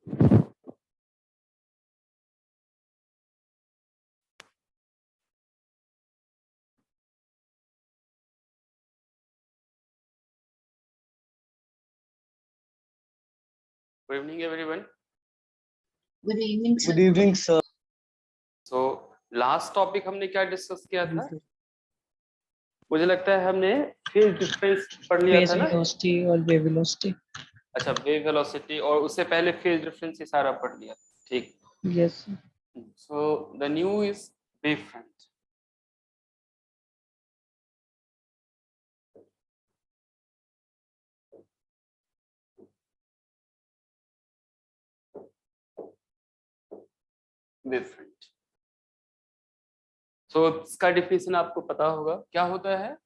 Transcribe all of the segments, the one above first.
Good evening, everyone. Good evening, sir. Good evening, sir. So last topic हमने क्या discuss किया था? मुझे लगता है हमने फेज डिफरेंस पढ़ लिया था ना? वेलोसिटी और वेव वेलोसिटी। अच्छा, वेव वेलोसिटी और उससे पहले फेज डिफरेंस ये सारा पढ़ लिया। ठीक। Yes. So the new is wave front. Wave front. So इसका डिफिनेशन आपको पता होगा क्या होता है?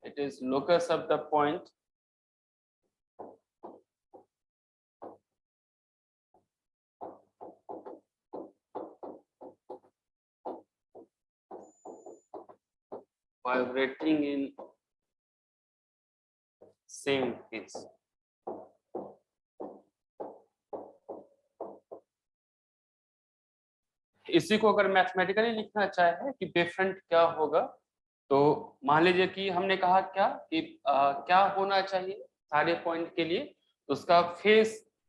It is locus of the point vibrating in same phase. इसी को अगर मैथमेटिकली लिखना चाहे कि वेव फ्रंट क्या होगा, तो मान लीजिए कि हमने कहा क्या कि क्या होना चाहिए सारे पॉइंट के लिए, तो उसका फेज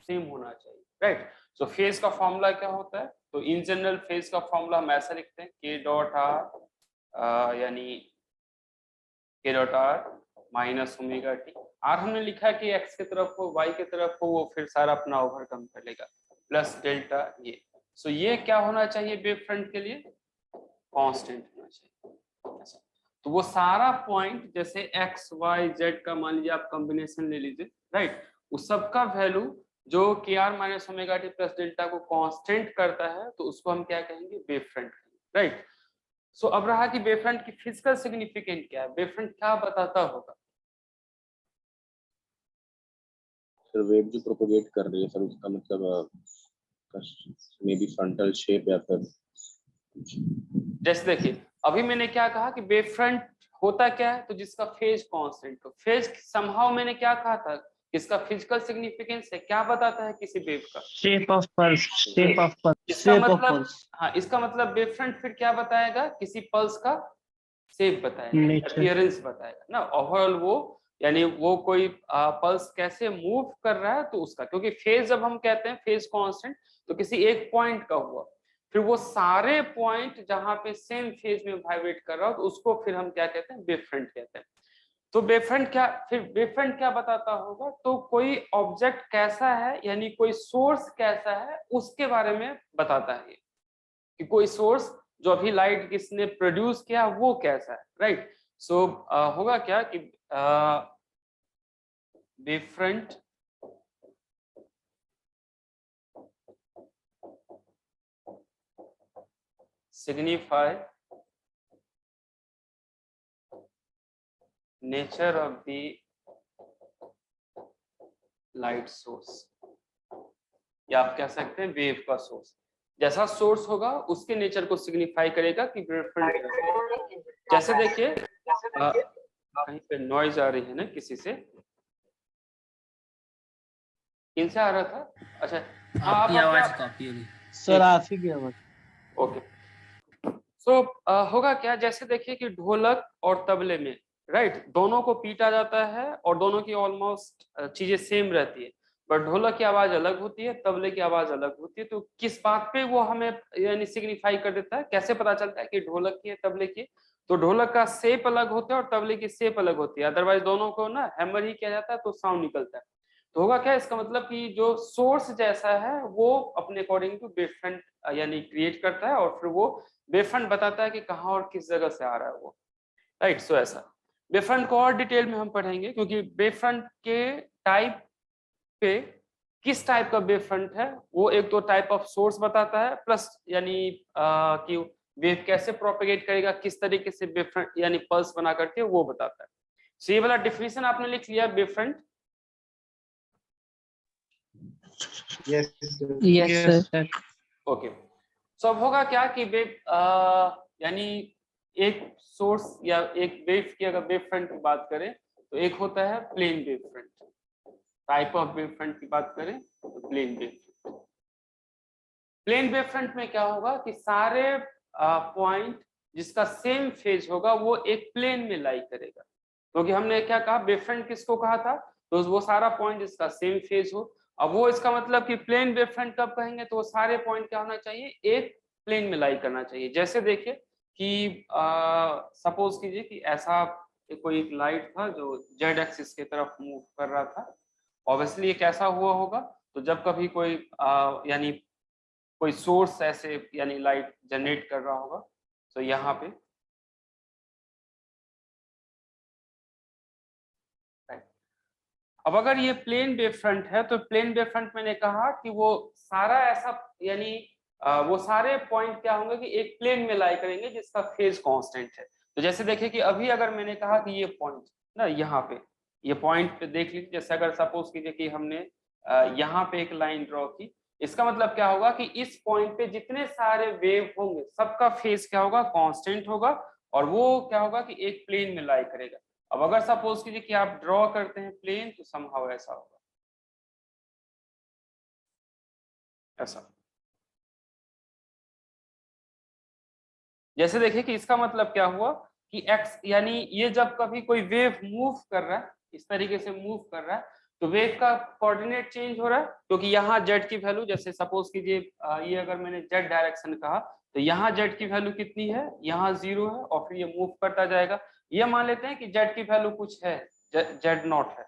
सेम होना चाहिए, राइट। सो फेज का फॉर्मूला क्या होता है? तो इन जनरल फेज का फॉर्मूला हम ऐसा लिखते हैं के डॉट आर, यानी K dot R minus omega T. R हमने लिखा है कि एक्स की तरफ हो, वाई की तरफ हो, वो फिर सारा अपना ओवरकम कर लेगा, प्लस डेल्टा ये। सो ये क्या होना चाहिए वेव फ्रंट के लिए? कांस्टेंट होना चाहिए। तो वो सारा पॉइंट जैसे एक्स वाई जेड का मान लीजिए आप कॉम्बिनेशन ले लीजिए, राइट, उस सब का वैल्यू जो K R minus omega T plus delta को कांस्टेंट करता है, तो उसको हम क्या कहेंगे? Wave front, right. सो अब रहा कि वेव फ्रंट की फिजिकल सिग्निफिकेंट क्या है, वेव फ्रंट क्या बताता होगा? सर वेव जो प्रोपोगेट कर रही है सर, उसका मतलब मे बी फ्रंटल शेप या फिर जैसे देखिए अभी मैंने क्या कहा कि वेव फ्रंट होता क्या है, तो जिसका फेज कांस्टेंट, तो फेज समहाउ मैंने क्या कहा था, इसका फिजिकल सिग्निफिकेंस है, क्या बताता है किसी वेव का? Shape of pulse, shape of pulse, इसका शेप ऑफ मतलब पल्स। हाँ, इसका मतलब वेव फ्रंट फिर क्या बताएगा? किसी पल्स का शेप बताएगा, नेचर, अपीयरेंस बताएगा ना, ओवरऑल वो, यानी वो कोई पल्स कैसे मूव कर रहा है, तो उसका, क्योंकि फेज जब हम कहते हैं फेज कांस्टेंट, तो किसी एक पॉइंट का हुआ, फिर वो सारे पॉइंट जहां पे सेम फेज में वाइब्रेट कर रहा हो, तो उसको फिर हम क्या कहते हैं? वेव फ्रंट कहते हैं। तो वेव फ्रंट क्या, फिर वेव फ्रंट क्या बताता होगा? तो कोई ऑब्जेक्ट कैसा है, यानी कोई सोर्स कैसा है, उसके बारे में बताता है कि कोई सोर्स जो अभी लाइट किसने प्रोड्यूस किया वो कैसा है, राइट। सो होगा क्या कि wave front signify nature of the light source, या आप कह सकते हैं वेव का सोर्स। जैसा सोर्स होगा उसके नेचर को सिग्निफाई करेगा कि वेव फ्रंट। जैसे देखिए कहीं पे नॉइज आ रही है ना किसी से, किनसे आ रहा था? अच्छा आपकी आवाज कॉपी हो रही सर आप ही की आवाज। ओके। सो होगा क्या, जैसे देखिए कि ढोलक और तबले में, राइट, दोनों को पीटा जाता है और दोनों की ऑलमोस्ट चीजें सेम रहती है, बट ढोलक की आवाज अलग होती है, तबले की आवाज अलग होती है। तो किस बात पे वो हमें यानी सिग्निफाई कर देता है, कैसे पता चलता है कि ढोलक की है तबले की? तो ढोलक का शेप अलग होता है और तबले की शेप अलग होती है, अदरवाइज दोनों को ना हैमर ही किया जाता है तो साउंड निकलता है। तो होगा क्या, इसका मतलब कि जो सोर्स जैसा है वो अपने अकॉर्डिंग टू वेव फ्रंट यानी क्रिएट करता है, और फिर वो वेव फ्रंट बताता है कि कहाँ और किस जगह से आ रहा है वो, राइट। सो ऐसा वेव फ्रंट को और डिटेल में हम पढ़ेंगे, क्योंकि वेव फ्रंट के टाइप पे किस टाइप का वेव फ्रंट है वो एक तो टाइप ऑफ सोर्स बताता है, प्लस यानी कि वेव कैसे प्रोपेगेट करेगा, किस तरीके से वेव फ्रंट यानी पल्स बना करके वो बताता है। सो ये वाला डिफिनेशन आपने लिख लिया wave front. Yes sir. Okay. So अब होगा क्या कि वेव यानी एक सोर्स या एक वेव की अगर वेव फ्रंट की बात करें, तो एक होता है plane wave front, type of wave front की बात करें तो plane wave front. Plane wave front में क्या होगा कि सारे पॉइंट जिसका सेम फेज होगा वो एक प्लेन में लाई करेगा, क्योंकि हमने क्या कहा वेव फ्रंट किसको कहा था, तो वो सारा पॉइंट जिसका सेम फेज हो। अब वो इसका मतलब कि प्लेन वेव फ्रंट कब कहेंगे, तो वो सारे पॉइंट क्या होना चाहिए, एक प्लेन में लाई करना चाहिए। जैसे देखिए कि सपोज कीजिए कि ऐसा कोई लाइट था जो जेड एक्सिस की तरफ मूव कर रहा था। ऑब्वियसली ये कैसा हुआ होगा, तो जब कभी कोई यानी कोई सोर्स ऐसे यानी लाइट जनरेट कर रहा होगा, तो यहाँ पे अब अगर ये प्लेन वेव फ्रंट है तो प्लेन वेव फ्रंट मैंने कहा कि वो सारा ऐसा यानी वो सारे पॉइंट क्या होंगे कि एक प्लेन में लाई करेंगे जिसका फेज कांस्टेंट है। तो जैसे देखिए कि अभी अगर मैंने कहा कि ये पॉइंट ना यहाँ पे ये पॉइंट देख लीजिए, जैसे अगर सपोज कीजिए कि हमने यहाँ पे एक लाइन ड्रॉ की, इसका मतलब क्या होगा कि इस पॉइंट पे जितने सारे वेव होंगे सबका फेज क्या होगा, कांस्टेंट होगा, और वो क्या होगा कि एक प्लेन में लाई करेगा। अब अगर सपोज कीजिए कि आप ड्रॉ करते हैं प्लेन, तो समहाउ ऐसा होगा, ऐसा। जैसे देखिए कि इसका मतलब क्या हुआ कि x यानी ये जब कभी कोई वेव मूव कर रहा है, इस तरीके से मूव कर रहा है, तो वेव का कोऑर्डिनेट चेंज हो रहा है, क्योंकि यहाँ z की वैल्यू, जैसे सपोज कीजिए ये अगर मैंने z डायरेक्शन कहा, तो यहाँ z की वैल्यू कितनी है, यहाँ 0 है, और फिर ये मूव करता जाएगा। ये मान लेते हैं कि z की वैल्यू कुछ है, z0 है।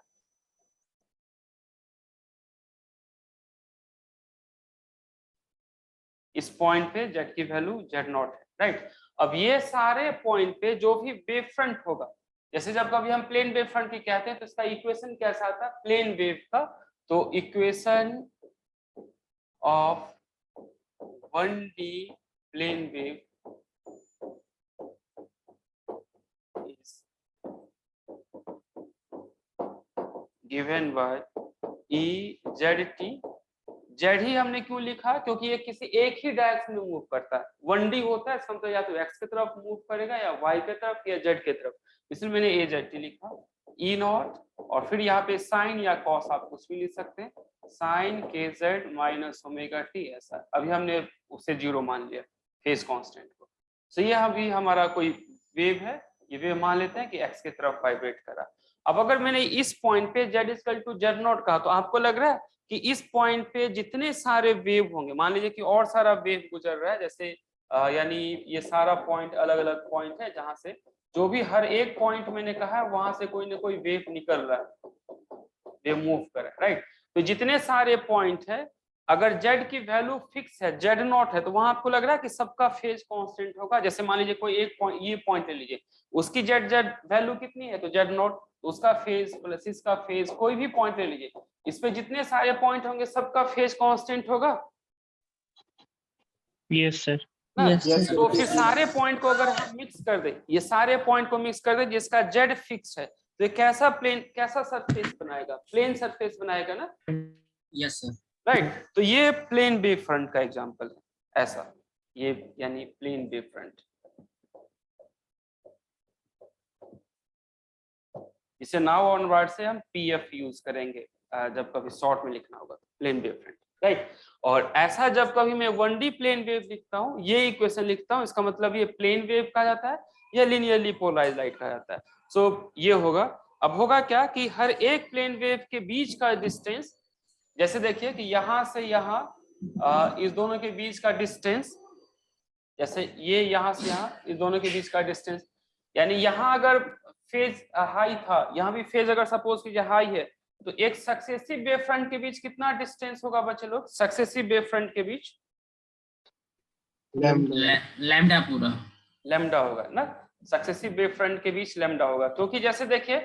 इस पॉइंट पे z की वैल्यू z0 है, राइट। अब ये सारे पॉइंट पे जो भी वेव फ्रंट होगा, जैसे जब कभी हम प्लेन वेव फ्रंट की कहते हैं तो इसका इक्वेशन कैसा आता है प्लेन वेव का, तो equation of 1D plane wave is given by EZT। Z ही हमने क्यों लिखा, क्योंकि ये किसी एक ही डायरेक्शन में मूव करता है। 1D होता है, इसका मतलब या तो x की तरफ मूव करेगा या y की तरफ या z की तरफ, इसलिए मैंने AZT लिखा। E नॉट, और फिर यहाँ पे साइन या कॉस आप कुछ भी लिख सकते हैं, sine kz minus omega T, ऐसा। अभी हमने उसे 0 मान लिया फेज कांस्टेंट को। तो ये अभी हमारा कोई वेव है, ये वेव मान लेते हैं कि x की तरफ वाइब्रेट करा। अब अगर मैंने इस पॉइंट पे z इक्वल टू z0 कहा, तो आपको लग रहा है कि इस पॉइंट पे जितने सारे वेव होंगे, मान लीजिए कि और सारा वेव गुजर रहा है, जैसे यानी ये सारा पॉइंट अलग अलग पॉइंट है, जहां से जो भी हर एक पॉइंट मैंने कहा है वहां से कोई ना कोई वेव निकल रहा है, वेव मूव कर रहा है, राइट। तो जितने सारे पॉइंट है, अगर z की वैल्यू फिक्स है, z0 है, तो वहां आपको लग रहा है कि सबका फेज कांस्टेंट होगा। जैसे मान लीजिए कोई एक पॉइंट, ये पॉइंट ले लीजिए, उसकी z वैल्यू कितनी है, तो z0, उसका फेज प्लस इसका फेज, कोई भी पॉइंट ले लीजिए, इस पे जितने सारे पॉइंट होंगे सबका फेज कांस्टेंट होगा। Yes sir. तो फिर सारे पॉइंट को अगर हम मिक्स कर दे, ये सारे पॉइंट को मिक्स कर दे जिसका z फिक्स है, तो ये कैसा प्लेन, कैसा सरफेस बनाएगा, प्लेन सरफेस बनाएगा ना। Yes sir, right. तो ये प्लेन वेव फ्रंट का एग्जांपल है, ऐसा, ये यानी प्लेन वेव फ्रंट। इसे नाउ ऑनवर्ड से हम पीएफ यूज करेंगे जब कभी शॉर्ट में लिखना होगा, प्लेन वेव फ्रंट, राइट। और ऐसा जब कभी मैं 1D प्लेन वेव लिखता हूँ, ये इक्वेशन लिखता हूँ, इसका मतलब ये प्लेन वेव कहा जाता है या लिनियरली पोलराइज्ड लाइट कहा जाता है। सो ये होगा। अब होगा क्या कि हर एक प्लेन वेव के बीच का डिस्टेंस, जैसे देखिए कि यहाँ से यहाँ इस दोनों के बीच का डिस्टेंस, जैसे ये यहाँ से यहाँ इस दोनों के बीच का डिस्टेंस, यानी यहाँ अगर फेज हाई था, यहाँ भी फेज अगर सपोज कीजिए हाई है, तो एक सक्सेसिव वेव फ्रंट के बीच कितना डिस्टेंस होगा बच्चे लोग, सक्सेसिव वेव फ्रंट के बीच लैम्डा पूरा लैम्डा होगा ना, सक्सेसिव वेव फ्रंट के बीच लैम्डा होगा। क्योंकि जैसे देखिए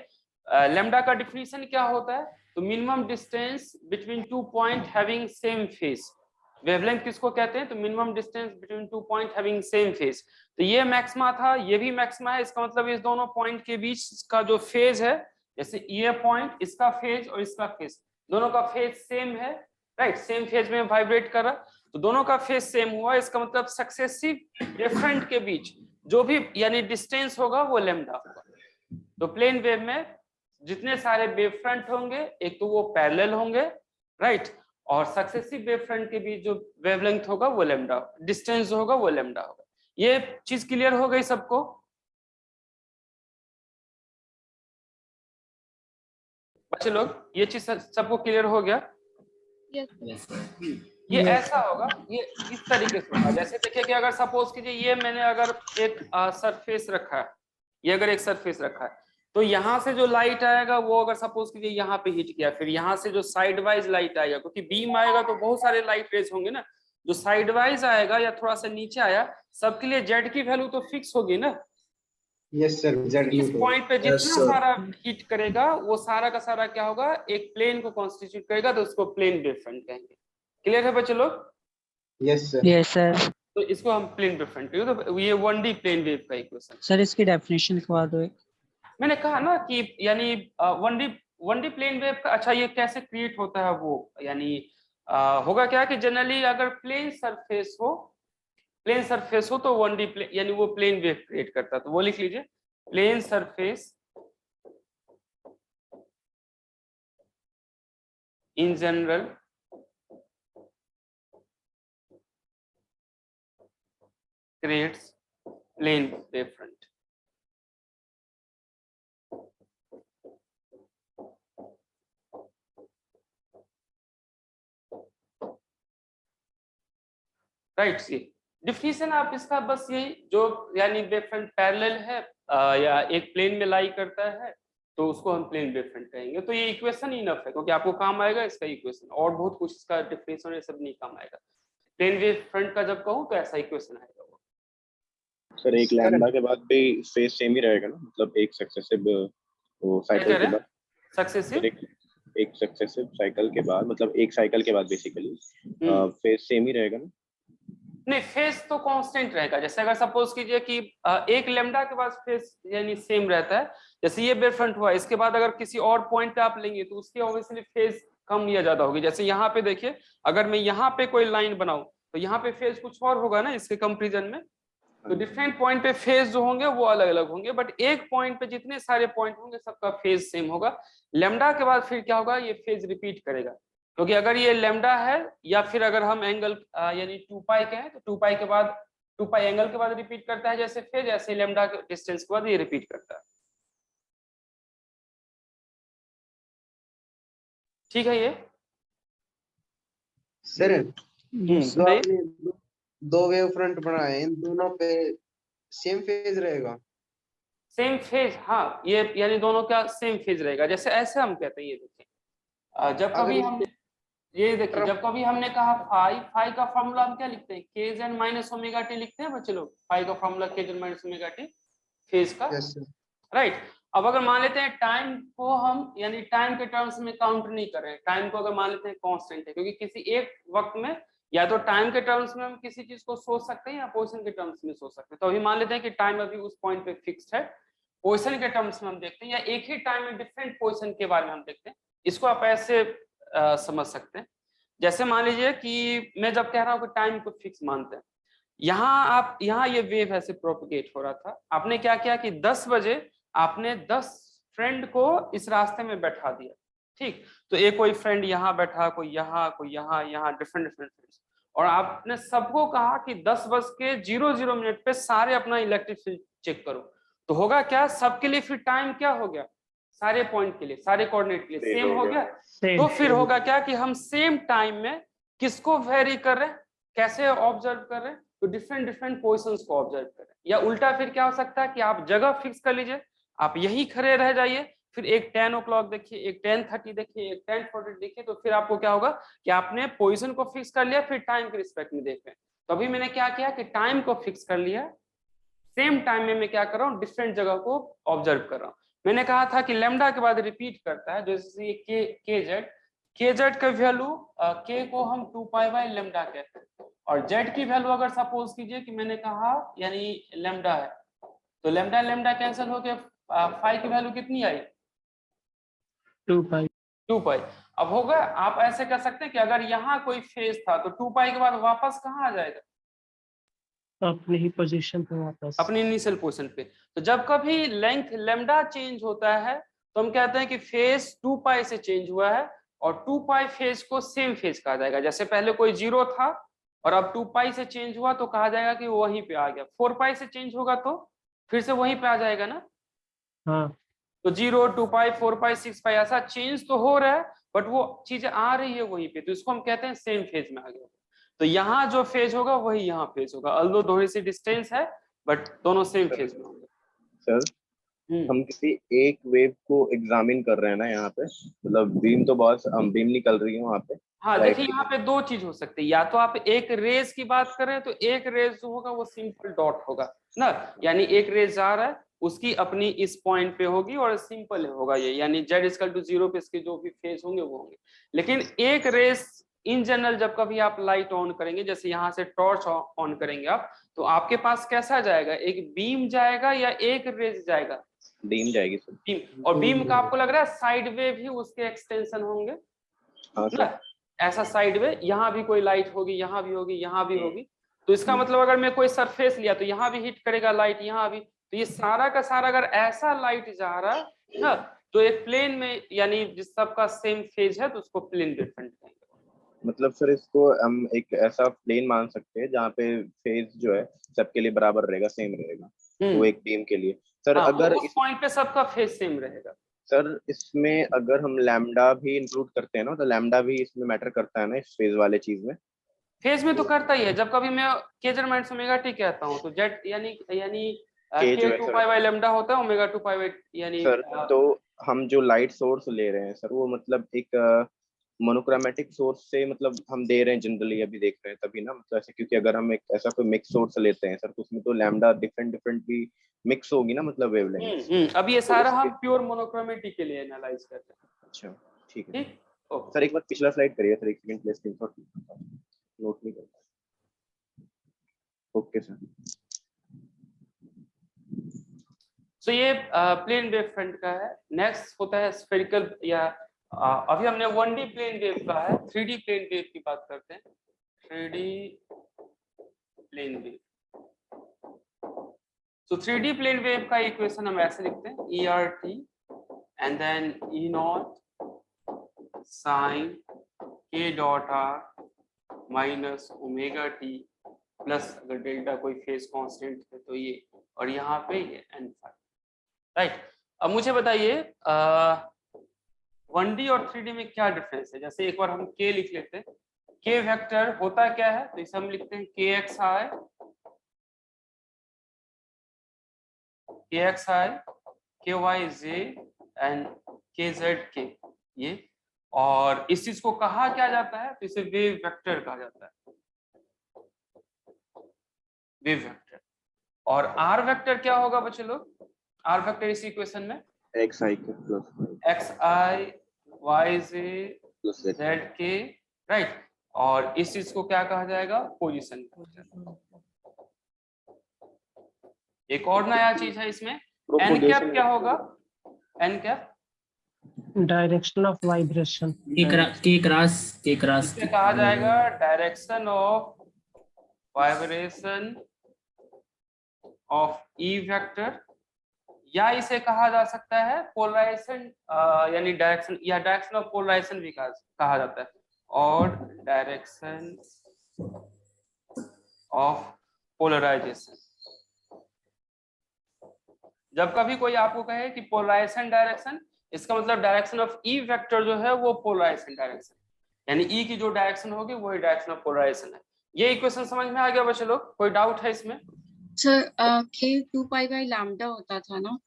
लैम्डा का डिफिनीशन क्या होता है, तो minimum distance between two point having same phase. Wavelength किसको कहते हैं, तो minimum distance between two point having same phase. तो ये मैक्सिमा था, ये भी मैक्सिमा है, इसका मतलब इस दोनों पॉइंट के बीच का जो फेज है, जैसे ये पॉइंट, इसका फेज और इसका फेज, दोनों का फेज सेम है, राइट, सेम फेज में वाइब्रेट कर रहा, तो दोनों का फेज सेम हुआ, इसका मतलब सक्सेसिव वेव फ्रंट के बीच जो भी यानी डिस्टेंस होगा वो लैम्डा होगा। तो प्लेन वेव में जितने सारे वेव फ्रंट होंगे एक तो वो पैरेलल होंगे, राइट, और सक्सेसिव वेव फ्रंट के बीच जो वेवलेंथ होगा वो लैम्डा, डिस्टेंस जो होगा वो लैम्डा होगा। ये चीज क्लियर हो गई सबको? बच्चे लोग ये चीज सबको क्लियर हो गया? Yes, sir. ये ऐसा होगा, ये इस तरीके से होगा। जैसे देखिए कि अगर सपोज कीजिए ये मैंने अगर एक सरफेस रखा है, ये अगर एक सरफेस रखा है, तो यहाँ से जो लाइट आएगा वो अगर सपोज कीजिए यहाँ पे हिट किया, फिर यहाँ से जो साइड वाइज लाइट आएगा, क्योंकि बीम आएगा तो बहुत सारे लाइट रेज होंगे ना, जो साइड वाइज आएगा या थोड़ा सा नीचे आया, सबके लिए जेड की वैल्यू तो फिक्स होगी ना। यस सर, इस पॉइंट पे जितना सारा हिट करेगा वो सारा का सारा क्या होगा, एक प्लेन को कॉन्स्टिट्यूट करेगा, तो उसको प्लेन वेव फ्रंट कहेंगे। क्लियर है बच्चे लोग? Yes sir. Yes sir. तो इसको हम प्लेन वेव फ्रंट कहेंगे। तो ये 1D प्लेन वेव का इक्वेशन। सर इसकी डेफिनेशन लिखवा दो एक। मैंने कहा ना कि यानी 1D प्लेन वेव का, अच्छा ये कैसे क्रिएट होता है वो, यानी होगा क्या कि जनरली अगर प्लेन सरफेस हो तो 1D प्लेन यानी वो प्लेन वेव क्रिएट करता है। तो वो लिख लीजिए, plane surface in general creates plane wavefront. Right, ये डिफिनेशन आप इसका बस यही, जो यानी वेवफ्रंट पैरेलल है या एक प्लेन में लाई करता है तो उसको हम प्लेन वेवफ्रंट कहेंगे। तो ये इक्वेशन इनफ है, क्योंकि आपको काम आएगा इसका इक्वेशन, और बहुत कुछ इसका डिफिनेशन ये सब नहीं काम आएगा। प्लेन वेवफ्रंट का जब कहूँ तो ऐसा इक्वेशन आएगा। सर एक लैम्डा के बाद भी फेज सेम ही रहेगा ना, मतलब एक सक्सेसिव साइकिल के बाद, एक सक्सेसिव साइकिल के बाद, मतलब एक साइकिल के बाद बेसिकली फेज सेम ही रहेगा ना? नहीं, फेज तो कांस्टेंट रहेगा। जैसे अगर सपोज कीजिए कि एक लैम्डा के बाद फेज यानी सेम रहता है, जैसे ये वेवफ्रंट हुआ, इसके बाद अगर किसी और पॉइंट पे आप लेंगे तो उसकी ऑब्वियसली फेज कम या ज्यादा होगी। जैसे यहाँ पे देखिए, अगर मैं यहाँ पे कोई लाइन बनाऊं तो यहाँ पे फेज कुछ और होगा ना इसके कंपैरिजन में, तो डिफरेंट पॉइंट पे फेज जो होंगे वो अलग अलग होंगे, बट एक पॉइंट पे जितने सारे पॉइंट होंगे सबका फेज सेम होगा। लैम्डा के बाद फिर क्या होगा, ये फेज रिपीट करेगा, क्योंकि अगर ये लैम्डा है या फिर अगर हम एंगल यानी 2 पाई कहें तो 2 पाई के बाद 2 पाई एंगल के बाद रिपीट करता है जैसे फेज, ऐसे लैम्डा के डिस्टेंस के बाद ये रिपीट करता है। ठीक है ये सर जो आपने दो वेव फ्रंट बनाए, इन दोनों पे सेम फेज रहेगा? सेम फेज, हाँ, ये यानी दोनों का सेम फेज रहेगा। जैसे ऐसे हम कहते हैं, ये देखिए जब कभी हम ये देखिए जब कभी हमने कहा फाई का फॉर्मूला हम क्या लिखते हैं, kz माइनस ओमेगा टी लिखते हैं बच्चे लोग। फाई का formula kz minus omega T phase का, राइट। अब अगर मान लेते हैं टाइम को हम यानी टाइम के टर्म्स में काउंट नहीं कर रहे हैं, टाइम को अगर मान लेते हैं कांस्टेंट है, क्योंकि किसी एक वक्त में या तो टाइम के टर्म्स में हम किसी चीज को सोच सकते हैं या पोजीशन के टर्म्स में सोच सकते हैं। तो अभी मान लेते हैं कि टाइम अभी उस पॉइंट पे फिक्स्ड है, पोजीशन के टर्म्स में हम देखते हैं, या एक ही टाइम में डिफरेंट पोजीशन के बारे में हम देखते हैं। इसको आप ऐसे समझ सकते हैं, जैसे मान लीजिए कि मैं जब कह रहा हूँ कि टाइम को फिक्स मानते हैं, यहाँ ये वेव ऐसे प्रोपगेट हो रहा था, आपने क्या किया कि 10 बजे आपने 10 फ्रेंड को इस रास्ते में बैठा दिया, ठीक। तो एक कोई फ्रेंड यहाँ बैठा, कोई यहाँ, डिफरेंट फ्रेंड्स, और आपने सबको कहा कि 10:00 पे सारे अपना इलेक्ट्रिक फील्ड चेक करो। तो होगा क्या, सबके लिए फिर टाइम क्या हो गया, सारे पॉइंट के लिए, सारे कोऑर्डिनेट के लिए सेम हो गया। तो फिर होगा क्या कि हम सेम टाइम में किसको वेरी कर रहे हैं, कैसे ऑब्जर्व कर रहे हैं, तो डिफरेंट पोजिशंस को ऑब्जर्व कर रहे हैं। या उल्टा फिर क्या हो सकता है कि आप जगह फिक्स कर लीजिए, आप यही खड़े रह जाइए, फिर एक 10 o'clock देखिए, एक 10:30 देखिए, एक 10:40 देखिए, तो फिर आपको क्या होगा कि आपने पोजीशन को फिक्स कर लिया, फिर टाइम के रिस्पेक्ट में देख रहे हैं। तो अभी मैंने क्या किया कि टाइम को फिक्स कर लिया, सेम टाइम में मैं क्या कर रहा हूँ, डिफरेंट जगह को ऑब्जर्व कर रहा हूँ। मैंने कहा था कि लैम्डा के बाद रिपीट करता है, जैसे के जेड का वैल्यू के को हम 2 पाई बाय लैम्डा कहते हैं, और जेड की वैल्यू अगर सपोज कीजिए कि मैंने कहा यानी लैम्डा है, तो लैम्डा कैंसिल हो गया, फाई की वैल्यू कितनी आई, 2 पाई। अब होगा आप ऐसे कर सकते हैं कि अगर यहाँ कोई फेज था तो 2 पाई के बाद वापस कहाँ आ जाएगा, अपनी ही पोजीशन पे वापस, अपनी इनिशियल पोजीशन पे। तो जब कभी लेंथ लैम्डा चेंज होता है तो हम कहते हैं कि फेज 2 पाई से चेंज हुआ है, और 2 पाई फेज को सेम फेज कहा जाएगा। जैसे पहले कोई 0 था और अब 2 पाई से चेंज हुआ तो कहा जाएगा कि वो वहीं पे आ गया। 4 पाई से चेंज होगा तो फिर से वहीं पे आ जाएगा ना। हाँ तो 0, 2 पाई, 4 पाई, 6 पाई, ऐसा चेंज तो हो रहा है बट वो चीजें आ रही है वहीं पे, तो इसको हम कहते हैं सेम फेज में आ गया। तो यहाँ जो फेज होगा वही यहाँ फेज होगा, अल्दो थोड़ी सी डिस्टेंस है बट दोनों सेम फेज में होंगे। सर हम किसी एक वेव को एग्जामिन कर रहे हैं ना यहाँ पे, मतलब बीम तो बहुत बीम निकल रही है वहाँ पे। हाँ देखिए, यहाँ पे दो चीज हो सकती है, या तो आप एक रेज की बात करें तो एक रेज जो होगा वो सिंपल डॉट होगा ना, यानी एक रेज जा रहा है उसकी अपनी इस पॉइंट पे होगी और सिंपल होगा ये, यानी z=0 पे इसके जो भी फेज होंगे वो होंगे। लेकिन एक रेज इन जनरल जब कभी आप लाइट ऑन करेंगे, जैसे यहाँ से टॉर्च ऑन करेंगे आप, तो आपके पास कैसा जाएगा, एक बीम जाएगा या एक रेज जाएगा? बीम जाएगी सर। बीम, और बीम का आपको लग रहा है साइड वेव ही उसके एक्सटेंशन होंगे। हाँ सर। ऐसा साइड वे, यहाँ भी कोई लाइट होगी, यहाँ भी होगी, यहाँ भी होगी, तो इसका मतलब अगर मैं कोई सरफेस लिया तो यहाँ भी हिट करेगा लाइट, यहाँ भी, तो ये सारा का सारा अगर ऐसा लाइट जा रहा है ना, तो एक प्लेन में, यानी जिस सबका सेम फेज है तो उसको प्लेन वेव फ्रंट कहेंगे। मतलब सर इसको हम एक ऐसा प्लेन मान सकते हैं जहाँ पे फेज जो है सबके लिए बराबर रहेगा, सेम रहेगा, तो एक बीम के लिए सर। अगर उस पॉइंट पे सबका फेज सेम रहेगा। सर इसमें अगर हम लैम्डा भी इंक्लूड करते हैं ना, तो लैम्डा भी इसमें मैटर करता है ना, इस फेज वाले चीज में? फेज में तो करता ही है, जब कभी मैं k ओमेगा t कहता हूँ तो z यानी k 2 पाई बाय लैम्डा होता है, ओमेगा 2 पाई बाय, यानी सर तो हम जो लाइट सोर्स ले रहे हैं सर, वो मतलब एक मोनोक्रोमेटिक सोर्स से मतलब हम दे रहे हैं जनरली, अभी देख रहे हैं तभी ना, मतलब ऐसे, क्योंकि अगर हम एक ऐसा कोई मिक्स सोर्स लेते हैं सर तो उसमें तो लैम्डा डिफरेंट डिफरेंट भी मिक्स होगी ना, मतलब वेवलेंथ। अब ये सारा हम प्योर मोनोक्रोमेटिक के लिए एनालाइज करते हैं। अच्छा ठीक है ठीक, सर। एक बार पिछला स्लाइड करिए सर, एक सेकंड, प्लीज स्क्रीनशॉट नोट नहीं करता। Okay sir. तो ये प्लेन वेव फ्रंट का है। नेक्स्ट होता है स्फेरिकल, या अभी हमने 1D प्लेन वेव का है, 3D प्लेन वेव की बात करते हैं। 3D प्लेन वेव, तो 3D प्लेन वेव का इक्वेशन हम ऐसे लिखते हैं, ERT and then E0 sine k dot r minus omega t plus, अगर डेल्टा कोई फेज कांस्टेंट है तो ये, और यहाँ पे ये n फाई, राइट। अब मुझे बताइए 1D और 3D में क्या डिफरेंस है? जैसे एक बार हम k लिख लेते हैं, k वेक्टर होता क्या है, तो इसे हम लिखते हैं kxi, kyj एंड kzk, ये, और इस चीज को कहा क्या जाता है, तो इसे वेव वेक्टर कहा जाता है, वेव वेक्टर। और आर वेक्टर क्या होगा बच्चे लोग? आर वेक्टर इस इक्वेशन में xi plus xi yj zk, right. और इस चीज को क्या कहा जाएगा? पोजीशन। एक और नया चीज है इसमें, एन कैप क्या होगा? N cap direction of vibration, K cross इसे कहा जाएगा direction of vibration of E vector, या इसे कहा जा सकता है पोलराइजेशन, यानी डायरेक्शन, या डायरेक्शन ऑफ पोलराइजेशन भी कहा जाता है, और डायरेक्शन ऑफ पोलराइजेशन। जब कभी कोई आपको कहे कि पोलराइजेशन डायरेक्शन, इसका मतलब डायरेक्शन ऑफ ई वेक्टर जो है वो पोलराइजेशन डायरेक्शन, यानी ई की जो डायरेक्शन होगी वही डायरेक्शन ऑफ पोलराइजेशन है। ये इक्वेशन समझ में आ गया बच्चे लोग? कोई डाउट है इसमें? Sir k 2 pi by lambda होता था ना,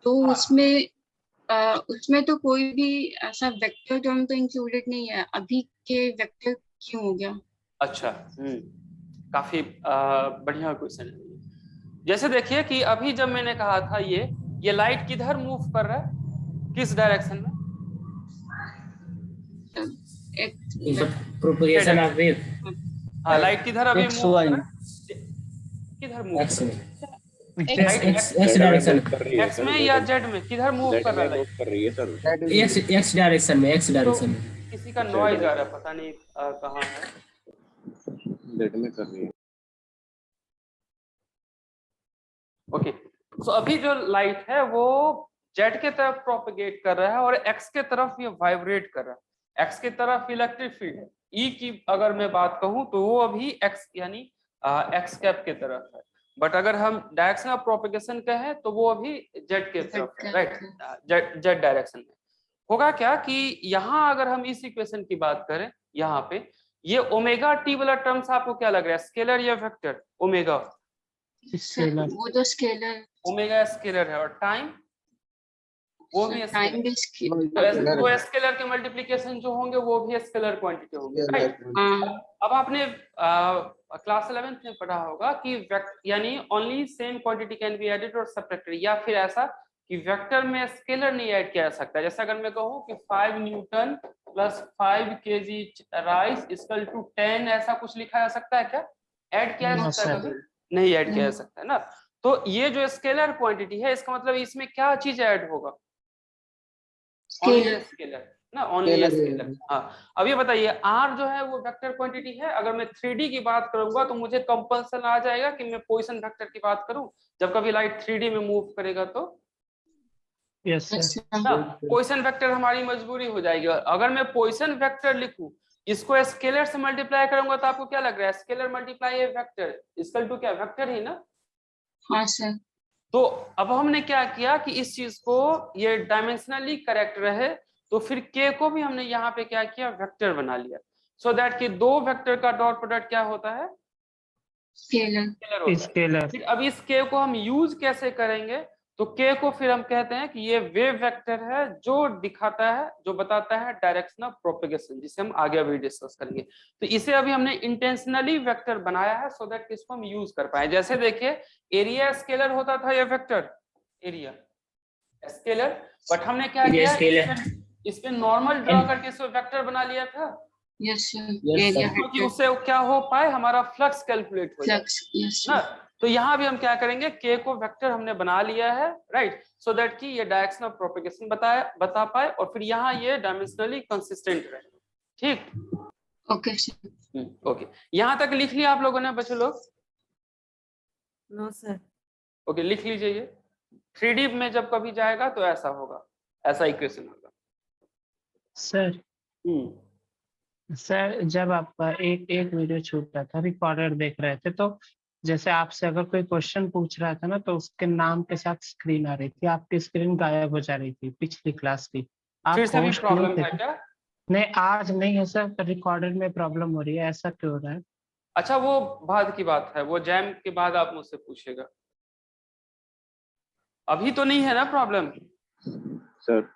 तो उसमें तो कोई भी ऐसा वेक्टर टर्म तो इंक्लूडेड नहीं है, अभी के वेक्टर क्यों हो गया? अच्छा, काफी बढ़िया क्वेश्चन है। जैसे देखिए कि अभी जब मैंने कहा था ये लाइट किधर मूव कर रहा है, किस डायरेक्शन में? Propagation of wave. हाँ, लाइट किधर अभी मूव कर रहा है? किधर मूव एक्स कर में, रहा है? एक्स डायरेक्शन, एक्स में या जेड में? किधर मूव कर रहा है लाइट? कर रही है सर, एक्स डायरेक्शन में, एक्स डायरेक्शन में। किसी का नॉइज आ रहा है, पता नहीं कहाँ है। जेड में कर रही है। ओके, तो अभी जो लाइट है वो जेड के तरफ प्रोपेगेट कर रहा है और एक्स के तरफ ये वाइब्रेट कर रहा है। एक्स की तरफ इलेक्ट्रिक फील्ड है, ई की अगर मैं बात कहूं तो वो अभी एक्स यानी एक्स कैप के तरफ है, बट अगर हम डायरेक्शन ऑफ प्रोपेगेशन कहें तो वो अभी जेड के तरफ है, राइट, जेड डायरेक्शन में। होगा क्या कि यहाँ अगर हम इस इक्वेशन की बात करें, यहाँ पे ये ओमेगा टी वाला टर्म्स आपको क्या लग रहा है, स्केलर या वेक्टर? ओमेगा, स्केलर, वो तो स्केलर, ओमेगा स्केलर है, और टाइम वो भी टाइम भी स्केलर, तो स्केलर के मल्टीप्लिकेशन जो होंगे वो भी स्केलर क्वांटिटी होंगे, राइट। अब आपने क्लास 11th में पढ़ा होगा कि यानी only same quantity can be added और सब्ट्रैक्टेड, या फिर ऐसा कि वेक्टर में स्केलर नहीं ऐड किया जा सकता। जैसे अगर मैं कहूँ कि 5 newton plus 5 kg rice equal to 10, ऐसा कुछ लिखा जा सकता है क्या? ऐड किया जा सकता है कभी? नहीं ऐड किया जा सकता है ना। तो ये जो स्केलर क्वांटिटी है, इसका मतलब इसमें क्या चीज ऐड होगा? स्केलर ना, ओनली स्केलर। हाँ, अब ये बताइए आर जो है वो वेक्टर क्वांटिटी है। अगर मैं 3D की बात करूंगा तो मुझे कंपल्सन आ जाएगा कि मैं पोजीशन वेक्टर की बात करूं जब कभी लाइट 3D में मूव करेगा तो। यस सर, ना, पोजीशन वेक्टर हमारी मजबूरी हो जाएगी। अगर मैं पोजीशन वेक्टर लिखूं, इसको स्केलर से मल्टीप्लाई करूंगा तो आपको क्या लग रहा है? स्केलर मल्टीप्लाई है वेक्टर इक्वल टू क्या? वेक्टर ही ना। हाँ सर। तो अब हमने क्या किया कि इस चीज को ये डायमेंशनली करेक्ट रहे, तो फिर के को भी हमने यहाँ पे क्या किया? वेक्टर बना लिया, सो दैट कि दो वेक्टर का डॉट प्रोडक्ट क्या होता है? स्केलर। स्केलर। फिर अब इस के को हम यूज कैसे करेंगे? तो के को फिर हम कहते हैं कि ये वेव वेक्टर है जो दिखाता है, जो बताता है डायरेक्शन ऑफ प्रोपेगेशन, जिसे हम आगे अभी डिस्कस करेंगे। तो इसे अभी हमने इंटेंशनली वेक्टर बनाया है सो दैट इसको हम यूज कर पाए। जैसे देखिए एरिया स्केलर होता था या वेक्टर? एरिया स्केलर, बट हमने क्या किया? इस पे नॉर्मल ड्रॉ करके इसको वेक्टर बना लिया था। यस सर, क्योंकि उससे क्या हो पाए, हमारा फ्लक्स कैलकुलेट हो जाए ना। तो यहाँ भी हम क्या करेंगे? के को वेक्टर हमने बना लिया है, राइट, सो दैट कि ये डायरेक्शन ऑफ प्रोपेगेशन बता पाए, और फिर यहाँ ये डायमेंशनली कंसिस्टेंट रहे। ठीक, ओके सर। ओके, यहाँ तक लिख लिया आप लोगों ने बच्चों लोग? No sir. ओके, लिख लीजिए। ये 3D में जब कभी जाएगा तो ऐसा होगा, ऐसा इक्वेशन होगा। सर सर जब आपका एक वीडियो छूट रहा था, रिकॉर्डर देख रहे थे, तो जैसे आपसे अगर कोई क्वेश्चन पूछ रहा था ना तो उसके नाम के साथ स्क्रीन आ रही थी, आपकी स्क्रीन गायब हो जा रही थी पिछली क्लास की। आप फिर से भी होस्ट प्रॉब्लम नहीं है थे? क्या? नहीं, आज नहीं है सर, रिकॉर्डर में प्रॉब्लम हो रही है, ऐसा क्यों हो रहा है? अच्छा, वो बाद की बात है, वो जैम के बाद आप मुझसे पूछेगा, अभी तो नहीं है ना प्रॉब्लम? सर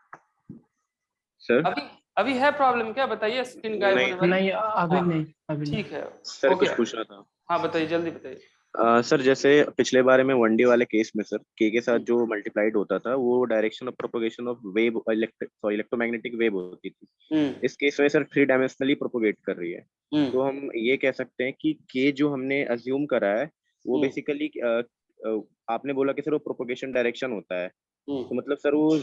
अभी है प्रॉब्लम क्या? बताइए, स्क्रीन गायब होने वाली? नहीं, अभी नहीं, अभी नहीं। ठीक है सर, कुछ पूछना था। हाँ बताइए, जल्दी बताइए। सर जैसे पिछले बारे में 1D वाले केस में सर के साथ जो मल्टीप्लाइड होता था वो direction of propagation of wave electromagnetic wave होती थी। इस केस में सर 3 डायमेंशनली प्रोपोगेट कर रही है। तो हम ये कह सकते हैं कि के जो हमने अज्यूम करा है वो बेसिकली आपने बोला कि सर वो प्रोपोगेशन डायरेक्शन होता है, तो मतलब सर वो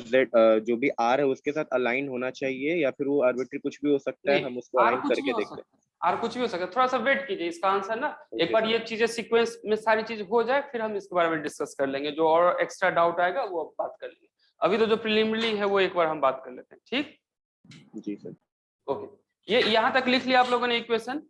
जो भी आर है उसके साथ अलाइन होना चाहिए या फिर वो आर्बिट्री कुछ भी हो सकता है? हम उसको अलाइन करके देखते हैं। आर कुछ भी हो सकता है, थोड़ा सा वेट कीजिए इसका आंसर ना। एक बार ये चीजें सीक्वेंस में सारी चीज हो जाए फिर हम इसके बारे में डिस्कस कर लेंगे। जो और एक्स्ट्रा डाउट आएगा वो बात कर लेंगे। अभी तो जो प्रिलिमिनरी है वो एक बार हम बात कर लेते हैं। ठीक, जी सर। ओके, ये यहाँ तक लिख लिया आप लोगों ने इक्वेशन?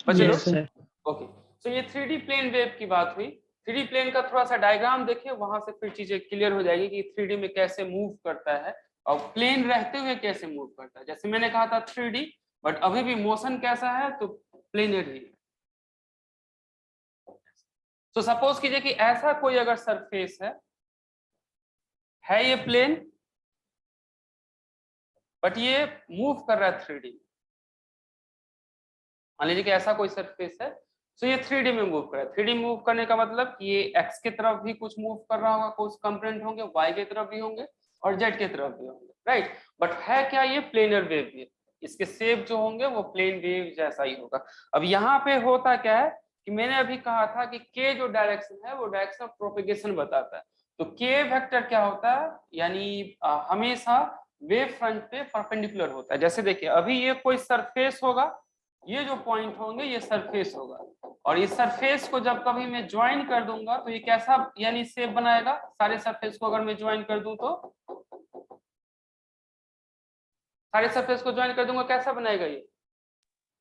ओके, तो ये 3D प्लेन वेव की बात हुई। 3D प्लेन का थोड़ा सा डायग्राम देखिए, वहां से फिर चीजें क्लियर हो जाएगी कि 3D में कैसे मूव करता है और प्लेन रहते हुए कैसे मूव करता है। जैसे मैंने कहा था 3D, बट अभी भी मोशन कैसा है? तो प्लेनर ही है। तो सपोज कीजिए कि ऐसा कोई अगर सरफेस है ये प्लेन, बट ये मूव कर रहा है 3D। मान लीजिए कि ऐसा कोई सरफेस है, तो ये 3D में मूव कर रहा है। 3D मूव करने का मतलब कि ये x की तरफ भी कुछ मूव कर रहा होगा, कुछ कंपोनेंट होंगे, y की तरफ भी होंगे और z की तरफ भी होंगे, राइट। बट है क्या? ये प्लेनर वेव है। इसके शेप जो होंगे वो प्लेन वेव जैसा ही होगा। अब यहाँ पे होता क्या है कि मैंने अभी कहा था कि k जो डायरेक्शन है वो डायरेक्शन ऑफ प्रोपेगेशन बताता है। तो k वेक्टर क्या होता है? यानी हमेशा वेव फ्रंट पे परपेंडिकुलर होता है। जैसे देखिए अभी ये कोई सरफेस होगा ये जो पॉइंट होंगे ये सरफेस होगा, और इस सरफेस को जब कभी मैं ज्वाइन कर दूंगा तो ये कैसा यानी शेप बनाएगा, सारे सरफेस को अगर मैं ज्वाइन कर दूं तो सारे सरफेस को ज्वाइन कर दूंगा कैसा बनाएगा, ये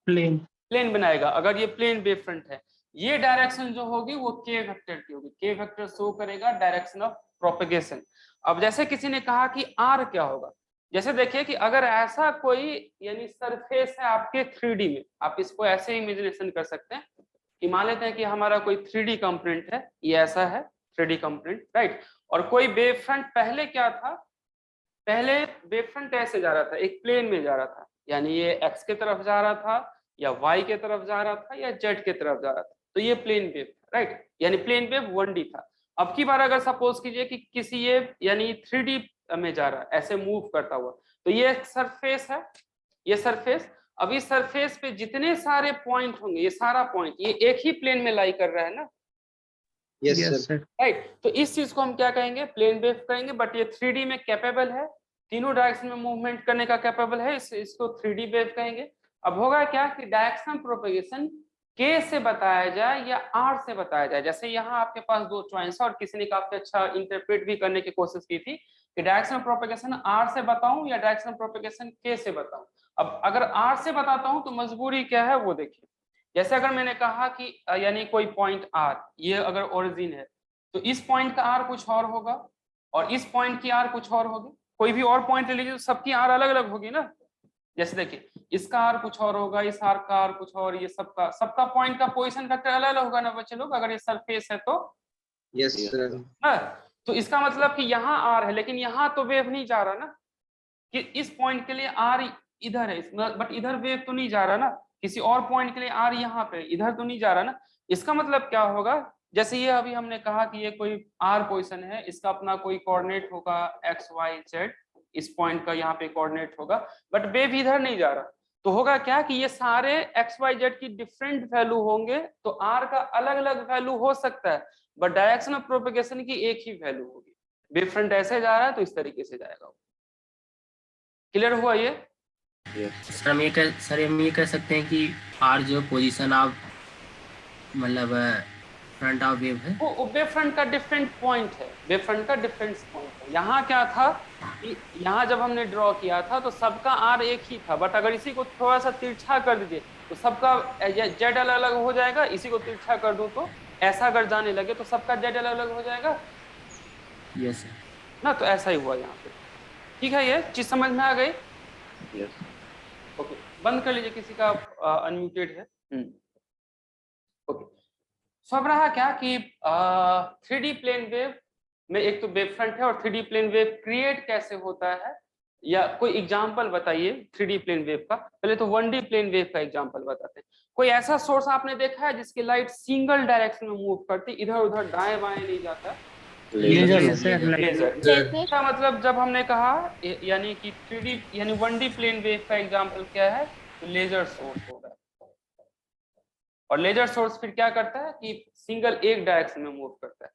प्लेन प्लेन बनाएगा। अगर ये प्लेन वेव फ्रंट है, ये डायरेक्शन जो होगी वो के वेक्टर की होगी, के वेक्टर शो करेगा डायरेक्शन ऑफ प्रोपेगेशन। अब जैसे किसी ने कहा कि आर क्या होगा, जैसे देखिए कि अगर ऐसा कोई यानी सरफेस है आपके 3D में, आप इसको ऐसे इमेजिनेशन कर सकते हैं कि मान लेते हैं कि हमारा कोई 3D कंपोनेंट है, ये ऐसा है 3D कंपोनेंट, राइट। और कोई वेव फ्रंट पहले क्या था, पहले वेव फ्रंट ऐसे जा रहा था, एक प्लेन में जा रहा था, यानी ये एक्स के तरफ जा रहा था या वाई के तरफ जा रहा था या जेड के तरफ जा रहा था, तो ये प्लेन वेव, राइट, यानी प्लेन वेव 1D था। अब की बार अगर सपोज कीजिए कि किसी ये यानी 3D में जा रहा है ऐसे मूव करता हुआ, तो ये सरफेस है, ये सरफेस, अब इस सरफेस पे जितने सारे पॉइंट होंगे, ये सारा पॉइंट ये एक ही प्लेन में लाई कर रहा है ना, yes yes sir. Sir right. तो इस चीज को हम क्या कहेंगे, प्लेन वेव कहेंगे, बट ये 3D में कैपेबल है, तीनों डायरेक्शन में मूवमेंट करने का कैपेबल है, इसको 3D वेव कहेंगे। अब होगा क्या कि डायरेक्शन प्रोपेगेशन के से बताया जाए या आर से बताया जाए, जैसे यहाँ आपके पास दो चॉइस है और किसी ने काफी अच्छा इंटरप्रेट भी करने की कोशिश की थी कि डायरेक्शन प्रोपेगेशन आर से बताऊं या डायरेक्शन प्रोपेगेशन के से बताऊं। अब अगर आर से बताता हूं तो मजबूरी क्या है वो देखिए, जैसे अगर मैंने कहा कि यानी कोई पॉइंट आर, ये अगर ओरिजिन है तो इस पॉइंट का आर कुछ और होगा और इस पॉइंट की आर कुछ और होगी, कोई भी और पॉइंट ले लीजिए तो सबकी आर अलग अलग होगी ना, जैसे देखिए इसका आर कुछ और होगा, इस आर का आर कुछ और, ये सबका पॉइंट का पोजीशन वेक्टर अलग अलग होगा ना बच्चे लोग, अगर ये सरफेस है तो यस सर। हाँ, तो इसका मतलब कि यहाँ आर है लेकिन यहाँ तो वेव नहीं जा रहा ना, कि इस पॉइंट के लिए आर इधर है बट इधर वेव तो नहीं जा रहा ना, किसी और पॉइंट के लिए आर यहाँ पे इधर तो नहीं जा रहा ना। इसका मतलब क्या होगा, जैसे ये अभी हमने कहा कि ये कोई आर पोजीशन है, इसका अपना कोई कोऑर्डिनेट होगा एक्स वाई जेड, इस पॉइंट का यहाँ पे कोऑर्डिनेट होगा, बट वेव इधर नहीं जा रहा, तो होगा क्या कि ये सारे एक्स वाई जेड की डिफरेंट वैल्यू होंगे, तो आर का अलग अलग वैल्यू हो सकता है बट डायरेक्शन ऑफ प्रोपेगेशन की एक ही वैल्यू होगी। वेव फ्रंट ऐसे जा रहा है तो इस तरीके से जाएगा। क्लियर हुआ ये? सर हम ये कह सकते हैं कि आर जो पोजीशन ऑफ मतलब फ्रंट ऑफ वेव है, वो वेव फ्रंट का डिफरेंट पॉइंट है, वेव फ्रंट का डिफरेंट पॉइंट है। यहाँ क्या था कि यहाँ जब हमने ड्रॉ किया था तो सबका आर एक ही था, बट अगर इसी को थोड़ा सा तिरछा कर दीजिए तो सबका जेड अलग अलग हो जाएगा, इसी को तिरछा कर दूं तो ऐसा अगर जाने लगे तो सबका जेड अलग अलग हो जाएगा। यस सर ना, तो ऐसा ही हुआ यहाँ पे। ठीक है, ये चीज समझ में आ गई? यस। ओके, बंद कर लीजिए, किसी का अनम्यूटेड है। ओके, सब रहा क्या कि 3D प्लेन वेव में एक तो वेव फ्रंट है और 3D प्लेन वेव क्रिएट कैसे होता है, या कोई एग्जांपल बताइए 3D प्लेन वेव का। पहले तो 1D प्लेन वेव का एग्जांपल बताते हैं। कोई ऐसा सोर्स आपने देखा है जिसकी लाइट सिंगल डायरेक्शन में मूव करती, इधर उधर दाएं बाएं नहीं जाता? लेजर का मतलब जब हमने कहा यानी कि 3D यानी 1D प्लेन वेव का एग्जांपल क्या है, तो लेजर सोर्स होगा, और लेजर सोर्स फिर क्या करता है कि सिंगल एक डायरेक्शन में मूव करता है,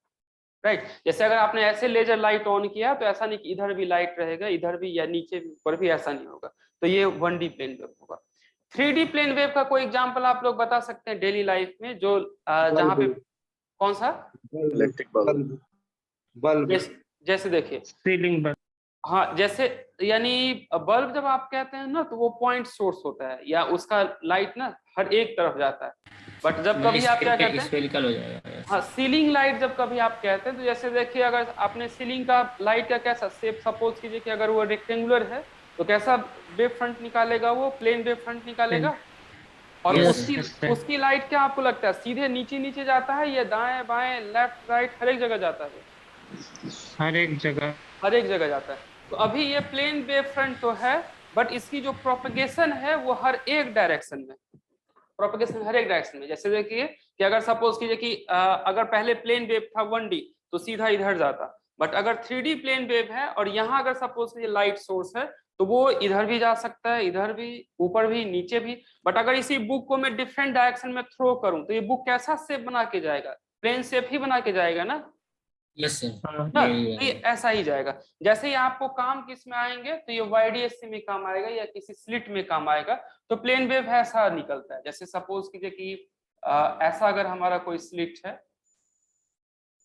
राइट। जैसे अगर आपने ऐसे लेजर लाइट ऑन किया तो ऐसा नहीं कि इधर भी लाइट रहेगा, इधर भी या नीचे भी ऊपर भी, ऐसा नहीं होगा, तो ये 1D प्लेन वेव होगा। 3D प्लेन वेव का कोई एग्जांपल आप लोग बता सकते हैं डेली लाइफ में, जो जहाँ पे कौन सा इलेक्ट्रिक बल्ब। जैसे देखिए सीलिंग बल्ब, हाँ, जैसे यानी बल्ब जब आप कहते हैं ना तो वो पॉइंट सोर्स होता है या उसका लाइट ना हर एक तरफ जाता है, बट जब कभी आप क्या कहते हैं स्फेरिकल हो जाएगा। हाँ, सीलिंग लाइट जब कभी आप कहते हैं तो जैसे देखिए अगर आपने सीलिंग का लाइट का कैसा शेप, सपोज कीजिए कि अगर वो रेक्टेंगुलर है तो कैसा वेव फ्रंट निकालेगा, वो प्लेन वेव फ्रंट निकालेगा, और उसकी लाइट क्या आपको लगता है सीधे नीचे नीचे जाता है या दाएं बाएं लेफ्ट राइट हर एक जगह जाता है? हर एक जगह जाता है। तो अभी ये प्लेन वेव फ्रंट तो है बट इसकी जो प्रोपेगेशन है वो हर एक डायरेक्शन में, प्रोपेगेशन हर एक डायरेक्शन में। जैसे देखिए कि अगर सपोज कीजिए कि अगर पहले प्लेन वेव था 1D तो सीधा इधर जाता, बट अगर 3D प्लेन वेव है और यहाँ अगर सपोज कीजिए लाइट सोर्स है तो वो इधर भी जा सकता है, इधर भी, ऊपर भी, नीचे भी। बट अगर इसी बुक को मैं डिफरेंट डायरेक्शन में थ्रो करूं तो ये बुक कैसा शेप बना के जाएगा? प्लेन शेप ही बना के जाएगा ना, यस सर। हाँ। ना, तो ये ऐसा ही जाएगा। जैसे ही आपको काम किस में आएंगे, तो ये YDSC में काम आएगा या किसी स्लिट में काम आएगा। तो प्लेन वेव ऐसा निकलता है, जैसे सपोज कीजिए कि ऐसा अगर हमारा कोई स्लिट है,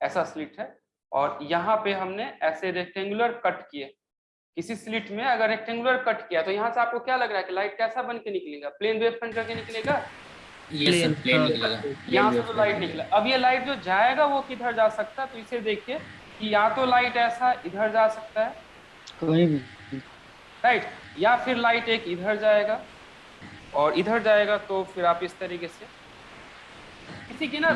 ऐसा स्लिट है, और यहाँ पे हमने ऐसे रेक्टेंगुलर कट किए, किसी स्लिट में अगर रेक्टेंगुलर कट किया, तो यहाँ से आपको क्या लग रहा है कि लाइट कैसा बन के निकलेगा? प्लेन वेव फ्रंट करके निकलेगा। यस सर, प्लेन हाँ। निकलेगा। यहाँ से तो लाइट निकला। अब ये लाइट जो जाएगा वो किधर जा सकता है? तो इसे देखिए कि या तो लाइट ऐसा इधर जा सकता है, कहीं भी। राइट, या फिर लाइट एक इधर जाएगा और इधर जाएगा। तो फिर आप इस तरीके से, किसी की ना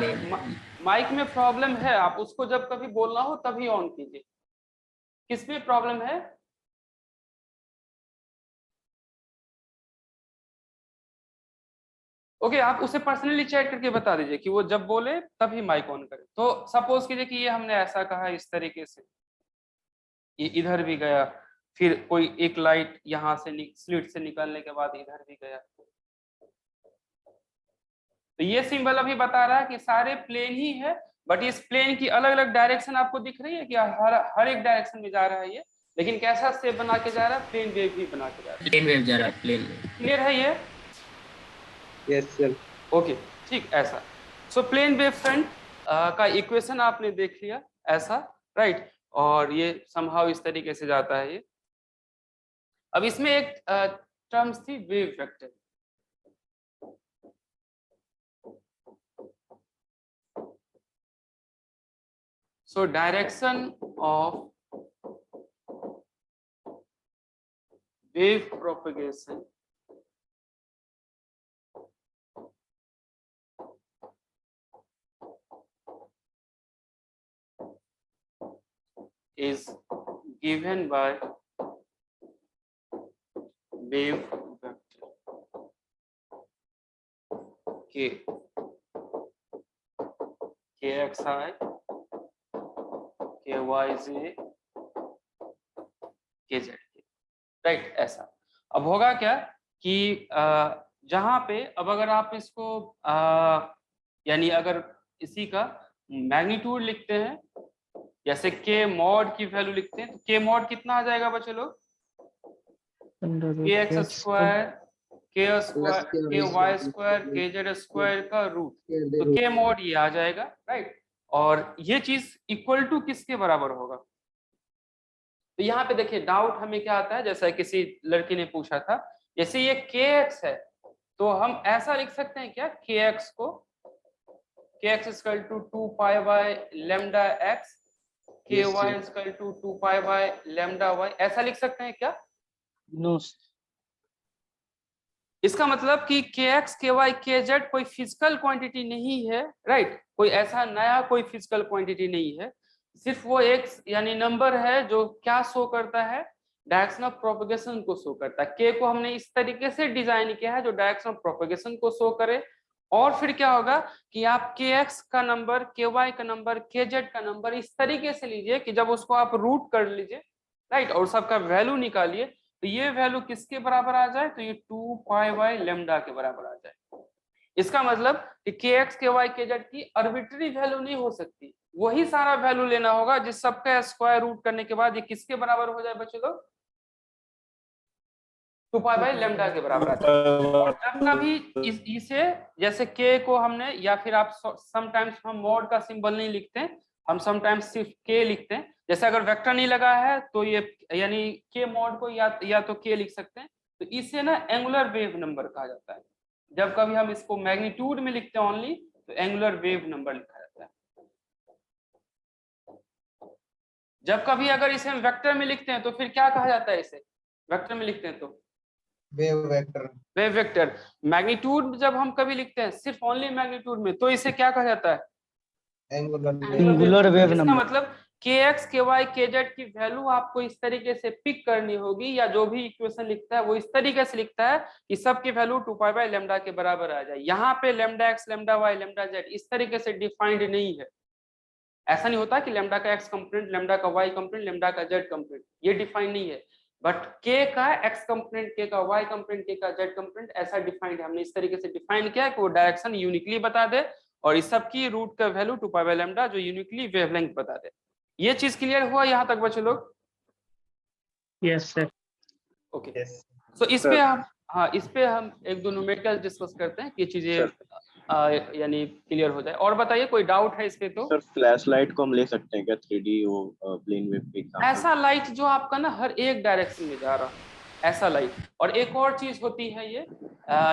माइक में प्रॉब्लम है, आप उसको जब कभी बोलना हो तभी ऑन कीजिए। किसमें प्रॉब्लम है? ओके, आप उसे पर्सनली चैट करके बता दीजिए कि वो जब बोले तभी माइक ऑन करे। तो सपोज कीजिए कि ये हमने ऐसा कहा इस तरीके से, ये इधर भी गया, फिर कोई एक लाइट यहाँ से स्लिट से निकलने के बाद इधर भी गया। तो ये सिंबल अभी बता रहा है कि सारे प्लेन ही है, बट इस प्लेन की अलग अलग डायरेक्शन आपको दिख रही है कि हर एक डायरेक्शन में जा रहा है ये, लेकिन कैसा शेप बना के जा रहा है? प्लेन वेव भी बना के जा रहा है। प्लेन वेव जा रहा है, प्लेन वेव। क्लियर है ये? Yes sir. ओके, ठीक, ऐसा। सो प्लेन वेव फ्रंट का इक्वेशन आपने देख लिया ऐसा, राइट, और ये समहाउ इस तरीके से जाता है ये। अब इसमें एक टर्म्स थी wave vector. So direction of wave propagation is given by wave vector k, kxi, kyj, kz, right, ऐसा। अब होगा क्या कि जहां पे, अब अगर आप इसको यानी अगर इसी का मैग्नीट्यूड लिखते हैं, जैसे k मॉड की वैल्यू लिखते हैं, तो k मॉड कितना आ जाएगा बच्चे लोग? kx square, k square, ky square, kz square का रूट। तो k मॉड ये आ जाएगा, राइट। और ये चीज इक्वल टू किसके बराबर होगा? तो यहाँ पे देखिए डाउट हमें क्या आता है, जैसा किसी लड़की ने पूछा था, जैसे ये kx है, तो हम ऐसा लिख सकते हैं क्या kx को, kx equal to 2 pi by lambda x, ky equal to 2 pi by lambda y, ऐसा लिख सकते हैं क्या? नो। इसका मतलब कि kx, ky, kz कोई फिजिकल क्वांटिटी नहीं है, राइट, कोई ऐसा नया कोई फिजिकल क्वांटिटी नहीं है, सिर्फ वो एक यानी नंबर है जो क्या शो करता है? डायरेक्शन ऑफ प्रोपगेशन को शो करता है। k को हमने इस तरीके से डिजाइन किया है जो डायरेक्शन ऑफ प्रोपगेशन को शो करे। और फिर क्या होगा कि आप kx का नंबर, ky का नंबर, kz का नंबर इस तरीके से लीजिए कि जब उसको आप रूट कर लीजिए, राइट, और सबका वैल्यू निकालिए, तो ये वैल्यू किसके बराबर आ जाए? तो ये 2 पाई बाय लैम्डा के बराबर आ जाए। इसका मतलब कि kx, ky, kz की आर्बिट्ररी वैल्यू नहीं हो सकती, वही सारा वैल्यू लेना होगा जिस सबका स्क्वायर रूट करने के बाद ये किसके बराबर हो जाए बच्चे लोग? 2 पाई बाय लैम्डा के बराबर आ जाए। और जब कभी इसे, जैसे k को हमने, या फिर आप समटाइम्स हम मॉड का सिंबल नहीं लिखते, हम समटाइम्स सिर्फ k लिखते हैं। जैसे अगर वेक्टर नहीं लगा है तो ये यानी k मॉड को या तो k लिख सकते हैं। तो इसे ना एंगुलर वेव नंबर कहा जाता है। जब कभी हम इसको मैग्नीट्यूड में लिखते हैं ओनली, तो एंगुलर वेव नंबर लिखा जाता है। जब कभी अगर इसे हम वेक्टर में लिखते हैं तो फिर क्या कहा जाता है? इसे वेक्टर में लिखते हैं तो wave vector. Wave vector. Magnitude जब हम कभी लिखते हैं सिर्फ ओनली मैग्नीट्यूड में, तो इसे क्या कहा जाता है? एंगुलर वेव इसका नंबर। मतलब kx, ky, kz की वैल्यू आपको इस तरीके से पिक करनी होगी, या जो भी इक्वेशन लिखता है वो इस तरीके से लिखता है कि सबकी वैल्यू 2 पाई बाय लैम्डा के बराबर आ जाए। यहाँ पे lambda x, lambda y, lambda z इस तरीके से डिफाइंड नहीं है। ऐसा नहीं होता कि लैम्डा का x कंपोनेंट, लैम्डा का y कंपोनेंट, लैम्डा का z कंपोनेंट, ये डिफाइन नहीं है। बट k का x कंपोनेंट, k का y कंपोनेंट, k का z कंपोनेंट ऐसा डिफाइंड है। हमने इस तरीके से डिफाइन किया कि वो डायरेक्शन यूनिकली बता दे, और इस सब की रूट का वैल्यू 2 पाई बाय लैम्डा जो यूनिकली वेवलेंथ बता दे। ये चीज क्लियर हुआ यहाँ तक बच्चे लोग? Yes sir. ओके, सो इस पे हम इस पे हम एक दो न्यूमेरिकल डिस्कस करते हैं कि चीजें यानी क्लियर हो जाए। और बताइए कोई डाउट है इस पे? तो सर फ्लैश लाइट को हम ले सकते हैं क्या 3D वो प्लेन वेव के एग्जांपल? ऐसा लाइट जो आपका ना हर एक डायरेक्शन में जा रहा है, ऐसा लाइट। और एक और चीज होती है ये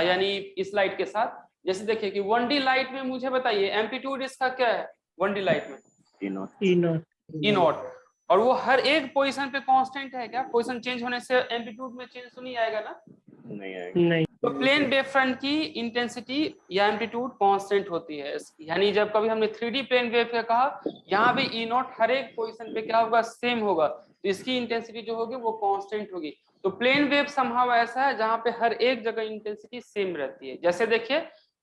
यानी इस लाइट के साथ, जैसे देखिए कि 1D लाइट में मुझे बताइए एम्पलीट्यूड इसका क्या है 1D लाइट में? ई नॉट। और वो हर एक पोजीशन पे कांस्टेंट है क्या? पोजीशन चेंज होने से एम्पलीट्यूड में चेंज तो नहीं आएगा ना? नहीं आएगा। नहीं। तो प्लेन वेव फ्रंट की इंटेंसिटी या एम्पलीट्यूड कांस्टेंट होती है। यानी जब कभी हमने 3D प्लेन वेव का कहा, यहाँ पे ई नॉट हर एक पोजीशन पे क्या होगा? सेम होगा। तो इसकी इंटेंसिटी जो होगी वो कांस्टेंट होगी। तो प्लेन वेव समहाउ ऐसा है जहाँ पे हर एक जगह इंटेंसिटी सेम रहती है। जैसे देखिए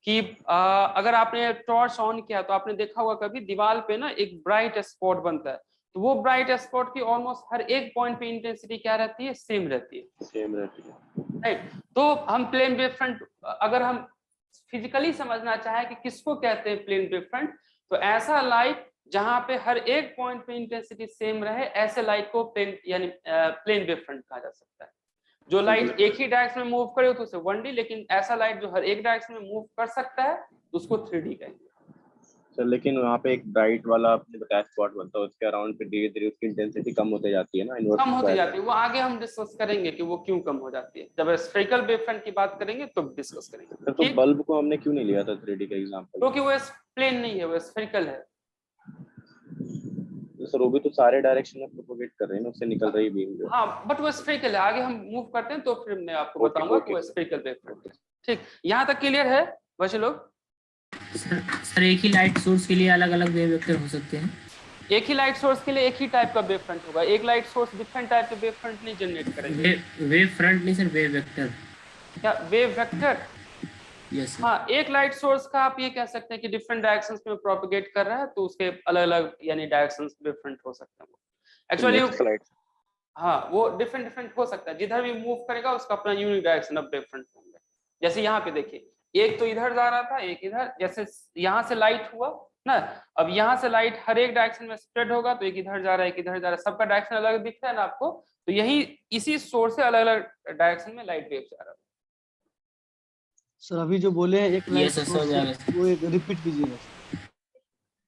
कि अगर आपने टॉर्च ऑन किया तो आपने देखा होगा कभी दीवार पे ना एक ब्राइट स्पॉट बनता है, तो वो ब्राइट स्पॉट की ऑलमोस्ट हर एक पॉइंट पे इंटेंसिटी क्या रहती है? सेम रहती है। सेम रहती है, राइट। तो हम प्लेन वेव फ्रंट अगर हम फिजिकली समझना चाहे कि किसको कहते हैं प्लेन वेव फ्रंट, तो ऐसा लाइट जहां पे हर एक पॉइंट पे इंटेंसिटी सेम रहे, ऐसे लाइट को प्लेन यानी प्लेन वेव फ्रंट कहा जा सकता है। जो लाइट एक ही डायरेक्शन में मूव करे तो उसे 1D, लेकिन ऐसा लाइट जो हर एक डायरेक्शन में मूव कर सकता है उसको 3D कहेंगे। सर लेकिन वहाँ पे एक ब्राइट वाला आपने बताया स्पॉट बनता है, उसके अराउंड पे धीरे धीरे उसकी इंटेंसिटी कम होते जाती है ना, कम होती जाती है। वो आगे हम डिस्कस करेंगे कि वो क्यों कम हो जाती है, जब स्फेरिकल वेव फ्रंट की बात करेंगे तो डिस्कस करेंगे। तो बल्ब को हमने क्यों नहीं लिया था 3D का एग्जांपल? क्योंकि वो प्लेन नहीं है, वो स्फेरिकल है। सर वो भी तो सारे डायरेक्शन में प्रोपोगेट कर रहे हैं ना, उससे निकल रही बीम जो। हाँ, बट वो स्फेरिकल है। आगे हम मूव करते हैं तो फिर मैं आपको बताऊंगा कि वो स्फेरिकल वेव फ्रंट है। ठीक, यहाँ तक क्लियर है बच्चे लोग? सर एक ही लाइट सोर्स के लिए अलग अलग वेव वेक्टर हो सकते हैं? एक ही लाइट सोर्स के लिए एक ही टाइप का वेव फ्रंट होगा। एक लाइट सोर्स डिफरेंट टाइप के वेव फ्रंट नहीं जनरेट करेंगे। वेव फ्रंट नहीं सर, वेव वेक्टर। क्या वेव वेक्टर? Yes sir. हाँ, एक लाइट सोर्स का आप ये कह सकते हैं कि डिफरेंट डायरेक्शंस में प्रोपेगेट कर रहा है, तो उसके अलग अलग यानी डायरेक्शंस डिफरेंट हो सकते हैं। एक्चुअली हाँ, वो डिफरेंट हो सकता है। जिधर भी मूव करेगा उसका अपना unique direction of wave front होंगे। जैसे यहाँ पे देखिए, एक तो इधर जा रहा था, एक इधर। जैसे यहाँ से लाइट हुआ ना, अब यहाँ से लाइट हर एक डायरेक्शन में स्प्रेड होगा, तो एक इधर जा रहा है, एक इधर जा रहा है, सबका डायरेक्शन अलग दिख रहा है ना आपको। तो यही इसी सोर्स से अलग अलग डायरेक्शन में लाइट वेव जा रहा है। सर अभी जो बोले हैं एक लाइट सर, सोर्स, वो एक रिपीट कीजिएगा।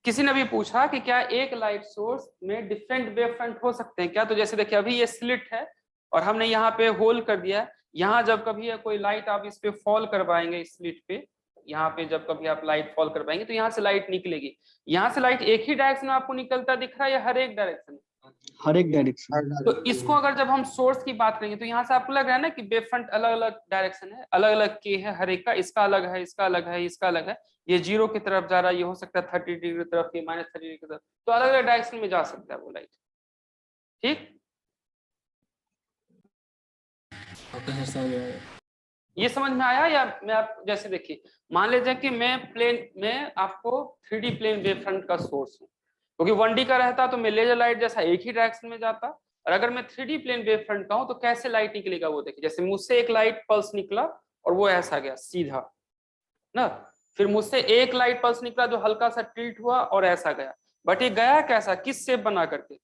किसी ने भी पूछा कि क्या एक लाइट सोर्स में डिफरेंट वेव फ्रंट हो सकते हैं क्या? तो जैसे देखिए अभी ये स्लिट है और हमने यहाँ पे होल कर दिया है। यहाँ जब कभी कोई लाइट आप इस पे फॉल करवाएंगे, इस स्लिट पे, यहाँ पे जब कभी आप लाइट फॉल करवाएंगे तो यहाँ से लाइट निकलेगी। यहाँ से लाइट एक ही डायरेक्शन में आपको निकलता दिख रहा है या हर एक डायरेक्शन में? हर एक डायरेक्शन। तो इसको अगर जब हम सोर्स की बात करेंगे तो यहाँ से आपको लग रहा है ना कि वेव फ्रंट अलग अलग डायरेक्शन है, अलग अलग के है हर एक का। इसका अलग है, इसका अलग है, इसका अलग है। ये 0 की तरफ जा रहा है, ये हो सकता है 30 डिग्री की तरफ, ये -30 डिग्री की तरफ। तो अलग अलग डायरेक्शन में जा सकता है वो लाइट। ठीक, ये समझ में आया? या मैं आप जैसे देखिए, मान लीजिए कि मैं प्लेन में आपको 3D प्लेन वेव फ्रंट का सोर्स हूँ, क्योंकि 1D का रहता तो मैं लेजर लाइट जैसा एक ही डायरेक्शन में जाता। और अगर मैं 3D प्लेन वेव फ्रंट का हूं तो कैसे लाइट निकलेगा वो देखिए। जैसे मुझसे एक लाइट पल्स निकला और वो ऐसा गया सीधा ना, फिर मुझसे एक लाइट पल्स निकला जो हल्का सा टिल्ट हुआ और ऐसा गया। बट ये गया कैसा, किस शेप बना करके?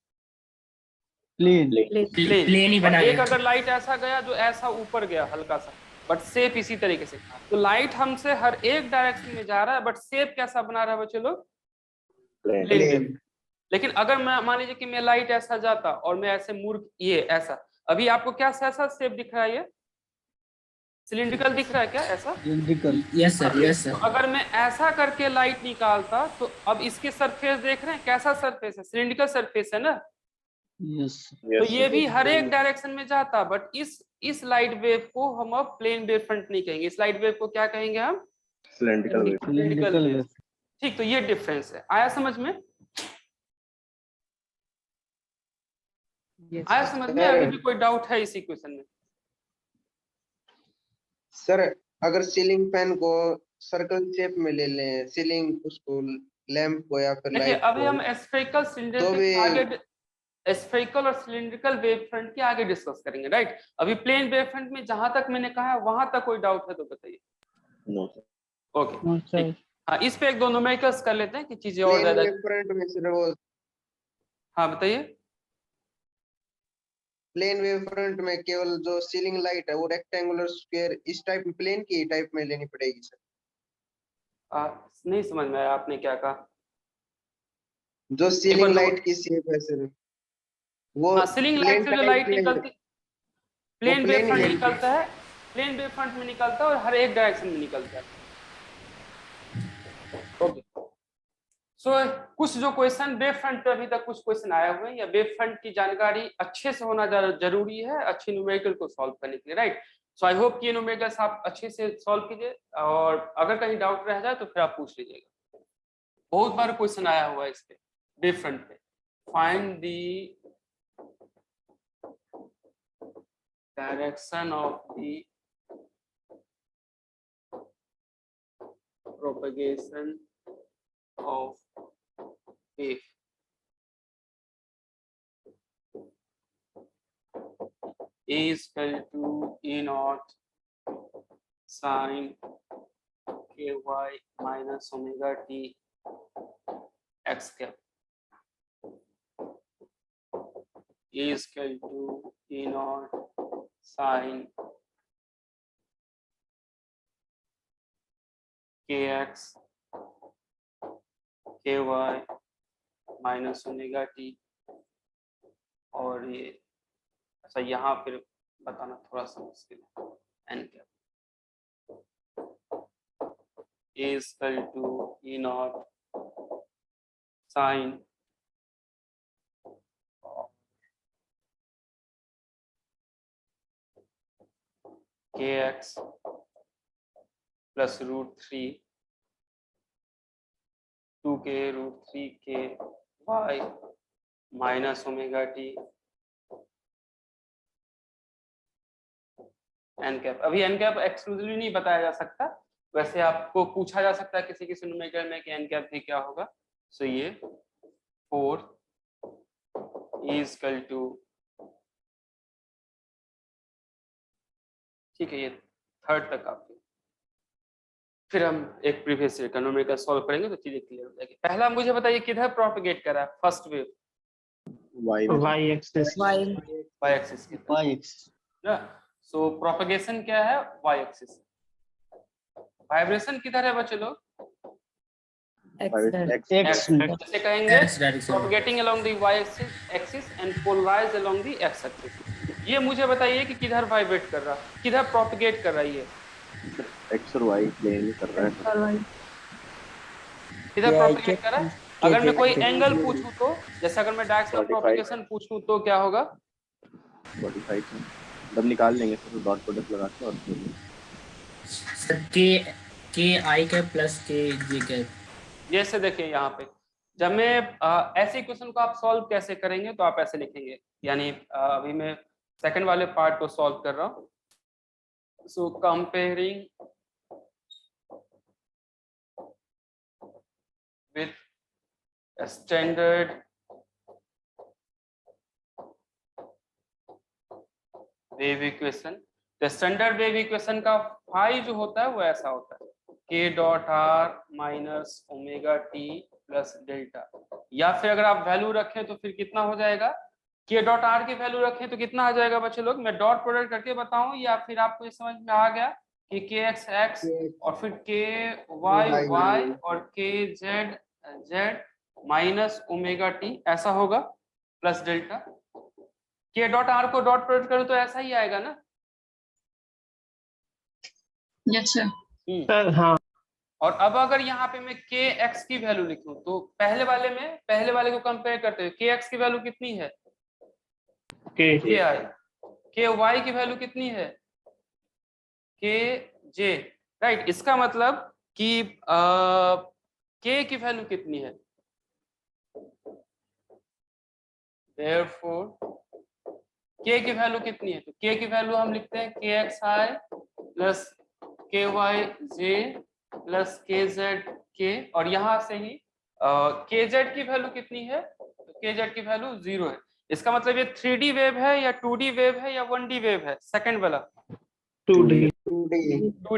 प्लेन ही बना। एक अगर लाइट ऐसा गया जो ऐसा ऊपर गया हल्का सा, बट शेप इसी तरीके से। तो लाइट हमसे हर एक डायरेक्शन में जा रहा है, बट शेप कैसा बना रहा है बच्चे लोग? प्लेन। लेकिन अगर मैं मान लीजिए कि मैं लाइट ऐसा जाता और मैं ऐसे मूर्ख ये ऐसा, अभी आपको क्या ऐसा शेप दिख रहा है? ये सिलिंड्रिकल दिख रहा है क्या ऐसा? Cylindrical. Yes sir, yes sir. अगर मैं ऐसा करके लाइट निकालता तो अब इसके सरफेस देख रहे हैं कैसा सरफेस है? सिलिंड्रिकल सरफेस है ना। यस। तो ये भी हर एक डायरेक्शन में जाता, बट इस लाइट वेव को हम अब प्लेन वेव फ्रंट नहीं कहेंगे। इस लाइट वेव को क्या कहेंगे हम? Cylindrical wave. ठीक, तो ये डिफरेंस है। आया समझ में? आया समझ में? अभी भी कोई डाउट है इस इक्वेशन में? सर अगर सीलिंग फैन को सर्कल शेप में ले लें, सीलिंग उसको लैंप को या फिर लाइट को, अभी हम स्फेरिकल स्फेरिकल और सिलिंड्रिकल वेव फ्रंट के आगे डिस्कस करेंगे, राइट? अभी प्लेन वेव फ्रंट में जहां तक मैंने कहा है वहां तक कोई डाउट है तो बताइए। ओके, हाँ, इस पे एक दो न्यूमेरिकल्स कर लेते हैं कि चीजें और ज्यादा। फ्रंट में सिर्फ वो हाँ बताइए। प्लेन वेव फ्रंट में केवल जो सीलिंग लाइट है वो रेक्टेंगुलर स्क्वायर इस टाइप प्लेन की टाइप में लेनी पड़ेगी सर। नहीं समझ में आया आपने क्या कहा। जो सीलिंग लाइट की शेप है सर वो सीलिंग प्लेन लाइट से जो टाइप लाइट में निकलती, प्लेन वेव प्लेन ही फ्रंट लेनी निकलता है, प्लेन वेव फ्रंट में निकलता है और हर एक डायरेक्शन में निकलता है। ओके सो कुछ जो क्वेश्चन वेव फ्रंट पे अभी तक कुछ क्वेश्चन आए हुए हैं या वेव फ्रंट की जानकारी अच्छे से होना जरूरी है अच्छे न्यूमेरिकल को सॉल्व करने के लिए, राइट। सो आई होप कि ये न्यूमेरिकल्स आप अच्छे से सॉल्व कीजिए और अगर कहीं डाउट रह जाए तो फिर आप पूछ लीजिएगा। बहुत बार क्वेश्चन आया हुआ है इस पे वेव फ्रंट पे। Find the direction of the propagation of wave. A is equal to E naught sin ky minus omega t x cap. A is equal to E naught sin kx ky minus omega T. और ये अच्छा यहाँ फिर बताना थोड़ा सा मुश्किल है। N cap is equal to E naught sine K X plus √3 2k√3 K Y minus omega T N cap. अभी एन कैप एक्सक्लूसिवली नहीं बताया जा सकता, वैसे आपको पूछा जा सकता है किसी किसी न्यूमेरिकल में कि एन कैप भी क्या होगा। सो ये 4 इज इक्वल टू, ठीक है, ये थर्ड तक आपके। फिर हम एक प्रीवियस ईयर का न्यूमेरिकल सॉल्व करेंगे तो चीजें क्लियर हो जाएगी। पहला मुझे बताइए किधर प्रोपेगेट करा first wave? Y axis. Y axis ना। सो प्रोपेगेशन क्या है? Y axis. वाइब्रेशन किधर है बच्चे लोग? जैसे कहेंगे propagating along the Y axis and polarised along the X axis. ये मुझे बताइए कि किधर वाइब्रेट कर रहा, किधर प्रोपेगेट कर रहा है? ये एक्स और वाई प्लेन में कर रहा है, किधर प्रोपेगेट कर रहा है? अगर मैं कोई एंगल पूछूं तो, जैसे अगर मैं डायरेक्शन ऑफ प्रोपेगेशन पूछूं तो क्या होगा? 45 में तब निकाल लेंगे फिर डॉट प्रोडक्ट लगा के। और सर के आई कैप प्लस के जे कैप। जैसे देखिए यहाँ पे जब मैं ऐसे क्वेश्चन को आप सॉल्व कैसे करेंगे तो आप ऐसे लिखेंगे, यानी अभी मैं सेकंड वाले पार्ट को सॉल्व कर रहा हूँ। सो comparing with standard wave equation. तो स्टैंडर्ड वेव इक्वेशन का फाई जो होता है वो ऐसा होता है k dot R minus omega T plus delta. या फिर अगर आप वैल्यू रखें तो फिर कितना हो जाएगा? k डॉट आर की वैल्यू रखें तो कितना आ जाएगा बच्चे लोग? मैं डॉट प्रोडक्ट करके बताऊं या फिर आपको ये समझ में आ गया कि k x x और फिर k y y और k z z minus omega T ऐसा होगा plus delta. k dot are co dot product करूं तो ऐसा ही आएगा ना? Yes sir. हाँ। और अब अगर यहाँ पे मैं के एक्स की वैल्यू लिखूं तो पहले वाले को कंपेयर करते हुए के एक्स की वैल्यू कितनी है? के आई। के वाई की वैल्यू कितनी है? के जे, राइट। इसका मतलब कि के की वैल्यू कितनी है? Therefore के की वैल्यू कितनी है? तो के की वैल्यू हम लिखते हैं के एक्स आई प्लस के वाई जे प्लस के जेड के, और यहाँ से ही के जेड की वैल्यू कितनी है? तो के जेड की वैल्यू 0 है। इसका मतलब ये 3D वेव है या 2D वेव है या 1D वेव है? सेकंड वाला 2D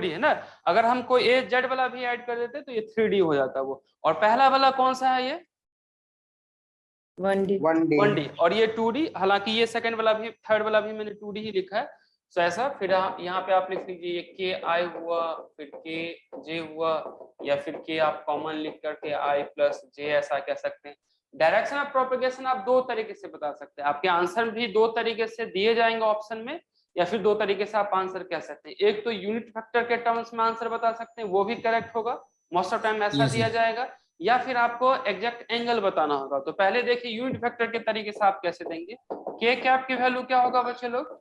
है ना। अगर हम कोई ए जेड वाला भी ऐड कर देते तो ये 3D हो जाता वो। और पहला वाला कौन सा है? ये 1D 1D और ये 2D, हालांकि ये सेकंड वाला भी थर्ड वाला भी मैंने 2D ही लिखा है। तो ऐसा फिर यहाँ पे आप लिख लीजिए के आई हुआ, फिर के जे हुआ, या फिर के आप कॉमन लिख करके आई प्लस जे ऐसा कह सकते हैं। डायरेक्शन ऑफ प्रोपेगेशन आप दो तरीके से बता सकते हैं, आपके आंसर भी दो तरीके से दिए जाएंगे ऑप्शन में, या फिर दो तरीके से आप आंसर कह सकते हैं। एक तो यूनिट वेक्टर के टर्म्स में आंसर बता सकते हैं, वो भी करेक्ट होगा, मोस्ट ऑफ टाइम ऐसा दिया जाएगा, या फिर आपको एग्जैक्ट एंगल बताना होगा। तो पहले देखिए यूनिट वेक्टर के तरीके से आप कैसे देंगे। के कैप की वैल्यू क्या होगा बच्चे लोग,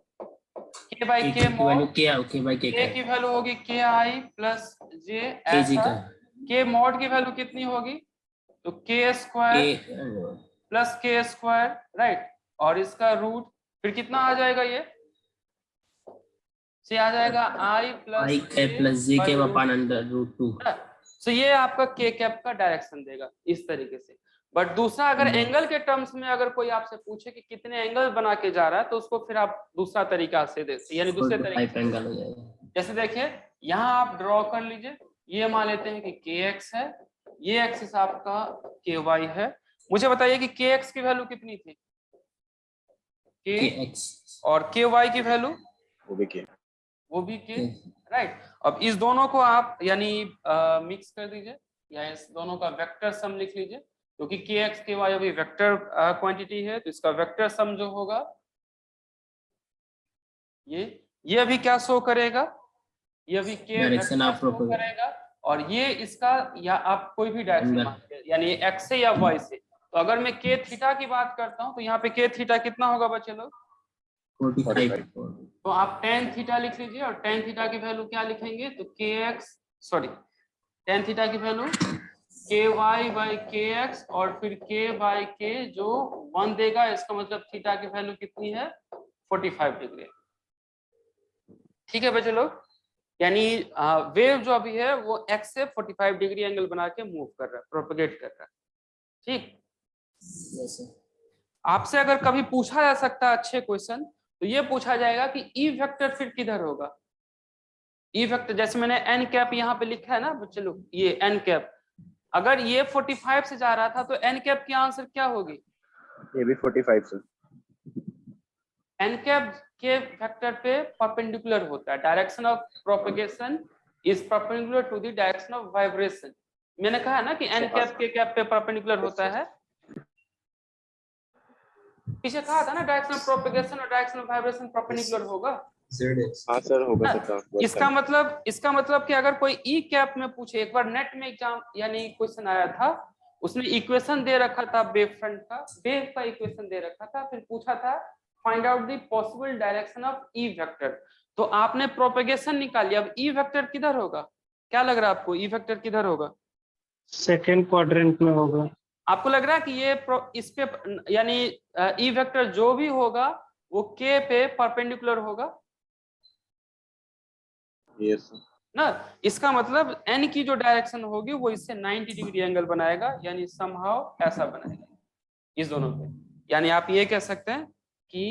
के बाई के मॉड, के की वैल्यू होगी के आई प्लस जे, ऐसा के मॉड की वैल्यू कितनी होगी, तो के स्क्वायर प्लस के स्क्वायर, राइट, और इसका रूट फिर कितना आ जाएगा, ये से आ जाएगा आई प्लस जे के अपॉन अंडर रूट 2। तो ये आपका के कैप का डायरेक्शन देगा इस तरीके से। बट दूसरा अगर एंगल के टर्म्स में अगर कोई आपसे पूछे कि कितने एंगल बना के जा रहा है, तो उसको फिर आप दूसरा तरीका से देते, यानी दूसरे तरीके से एंगल हो जाएगा। जैसे देखिए यहाँ आप ड्रॉ कर लीजिए, ये मान लेते हैं कि के एक्स है, ये एक्सिस आपका के वाई है। मुझे बताइए कि के एक्स की वैल्यू कितनी थी, के एक्स, और के वाई की वैल्यू वो भी के, राइट। अब इस दोनों को आप यानी मिक्स कर दीजिए, या इस दोनों का वेक्टर सम लिख लीजिए, क्योंकि के एक्स के वाई अभी वेक्टर क्वांटिटी है, तो इसका वेक्टर सम जो होगा ये अभी क्या शो करेगा, ये अभी के डायरेक्शन आप शो करेगा, और ये इसका या आप कोई भी डायरेक्शन मानिए, यानी एक्स से या वाई से। तो अगर मैं के थीटा की बात करता हूं, तो यहाँ पे के थीटा कितना होगा बच्चे लोग, 45। तो आप टेन थीटा लिख लीजिए, और टेन थीटा की वैल्यू क्या लिखेंगे, तो के एक्स, सॉरी टेन थीटा की वैल्यू के वाई बाई के एक्स, और फिर के बाई के जो 1 देगा, इसका मतलब थीटा की वैल्यू कितनी है, 45 डिग्री। ठीक है बच्चे लोग, यानी वेव जो अभी है वो एक्स से 45 डिग्री एंगल बना के मूव कर रहा है, प्रोपेगेट कर रहा है। ठीक, आपसे अगर कभी पूछा जा सकता है अच्छे क्वेश्चन, तो ये पूछा जाएगा कि ई वेक्टर फिर किधर होगा। ई वेक्टर जैसे मैंने एन कैप यहाँ पे लिखा है ना बच्चे लोग, ये एन कैप, अगर ये 45 से जा रहा था तो एन कैप की आंसर क्या होगी, ये भी 45 से। एन कैप के वेक्टर पे परपेंडिकुलर होता है, direction of propagation is perpendicular to the direction of vibration. मैंने कहा ना कि एन कैप के कैप पे परपेंडिकुलर होता है, पीछे कहा था ना डायरेक्शन ऑफ प्रोपेगेशन और डायरेक्शन ऑफ वाइब्रेशन परपेंडिकुलर होगा। हाँ सर होगा सर। इसका मतलब कि अगर कोई ई कैप में पूछे, एक बार नेट में एग्जाम यानी क्वेश्चन आया था, उसने इक्वेशन दे रखा था वेव फ्रंट का, वेव का इक्वेशन दे रखा था, फिर पूछा था find out the possible direction of E vector, तो आपने प्रोपेगेशन निकाली, अब ई वेक्टर किधर होगा, क्या लग रहा है आपको, ई वेक्टर किधर होगा, सेकंड क्वाड्रेंट में होगा। आपको लग रहा है कि ये इस पे यानी ई वेक्टर जो भी होगा वो के पे परपेंडिकुलर होगा, यस ना, इसका मतलब एन की जो डायरेक्शन होगी वो इससे 90 डिग्री एंगल बनाएगा, यानी समहाउ ऐसा बनाएगा इस दोनों पे। यानी आप ये कह सकते हैं कि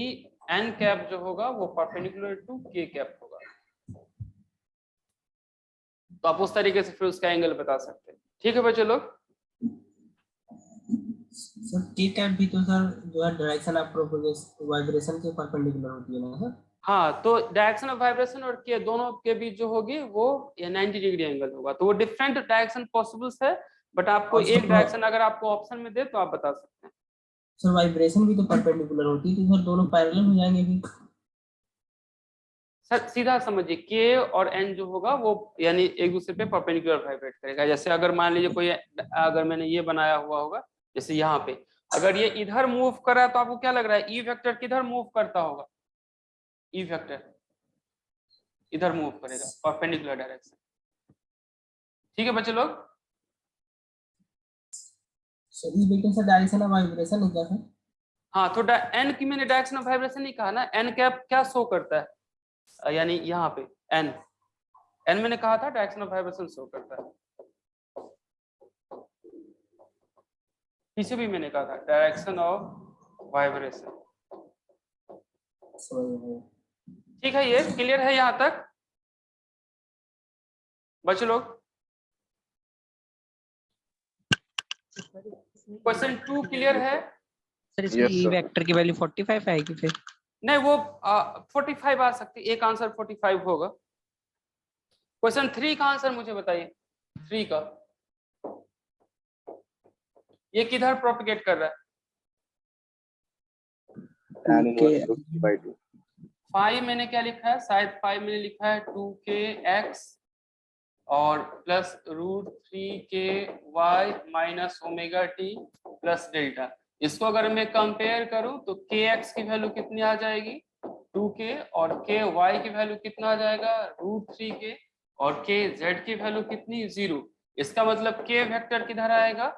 एन कैप जो होगा वो परपेंडिकुलर टू के कैप होगा, तो आप उस तरीके से फिर उसका एंगल बता सकते हैं। ठीक है बच्चे लोग, सर के कैप भी तो सर जो है डायरेक्शन ऑफ वाइब्रेशन के परपेंडिकुलर होती है ना सर। हाँ, तो डायरेक्शन ऑफ वाइब्रेशन और के दोनों के बीच जो होगी वो ये 90 डिग्री एंगल होगा, तो वो डिफरेंट डायरेक्शन पॉसिबल्स है, बट आपको एक डायरेक्शन अगर आपको ऑप्शन में दे तो आप बता सकते हैं। सर वाइब्रेशन भी तो परपेंडिकुलर होती है, तो सर दोनों पैरेलल हो जाएंगे फिर। सर सीधा समझिए, के और एन जो होगा वो यानी एक दूसरे पे परपेंडिकुलर वाइब्रेट करेगा। जैसे अगर मान लीजिए कोई, अगर मैंने ये बनाया हुआ होगा, जैसे यहाँ पे अगर ये इधर मूव कर रहा है, तो आपको क्या लग रहा है ई वेक्टर किधर मूव करता होगा, ई वेक्टर इधर मूव करेगा, परपेंडिकुलर डायरेक्शन। ठीक है बच्चे लोग, ई वेक्टर से डायरेक्शन ऑफ वाइब्रेशन है क्या सर? हाँ, तो एन की मैंने डायरेक्शन ऑफ वाइब्रेशन नहीं कहा ना, एन कैप क्या शो करता है, यानी यहाँ पे एन मैंने कहा था डायरेक्शन ऑफ वाइब्रेशन शो करता है, पीछे भी मैंने कहा था डायरेक्शन ऑफ वाइब्रेशन। ठीक है, ये क्लियर है यहाँ तक बच्चे लोग? क्वेश्चन 2 क्लियर है? सर इसमें ई वेक्टर की वैल्यू 45 आएगी फिर? नहीं, वो 45 आ सकती है, एक आंसर 45 होगा। क्वेश्चन 3 का आंसर मुझे बताइए। 3 का ये किधर प्रोपेगेट कर रहा है? tan inverse root 3/2। 5 मैंने क्या लिखा है? शायद 5 मैंने लिखा है 2kx और plus √3ky minus omega T plus delta. इसको अगर मैं कंपेयर करूं तो kx की वैल्यू कितनी आ जाएगी? 2k, और ky की वैल्यू कितना आ जाएगा? √3k, और kz की वैल्यू कितनी? 0। इसका मतलब k वेक्टर किधर आएगा?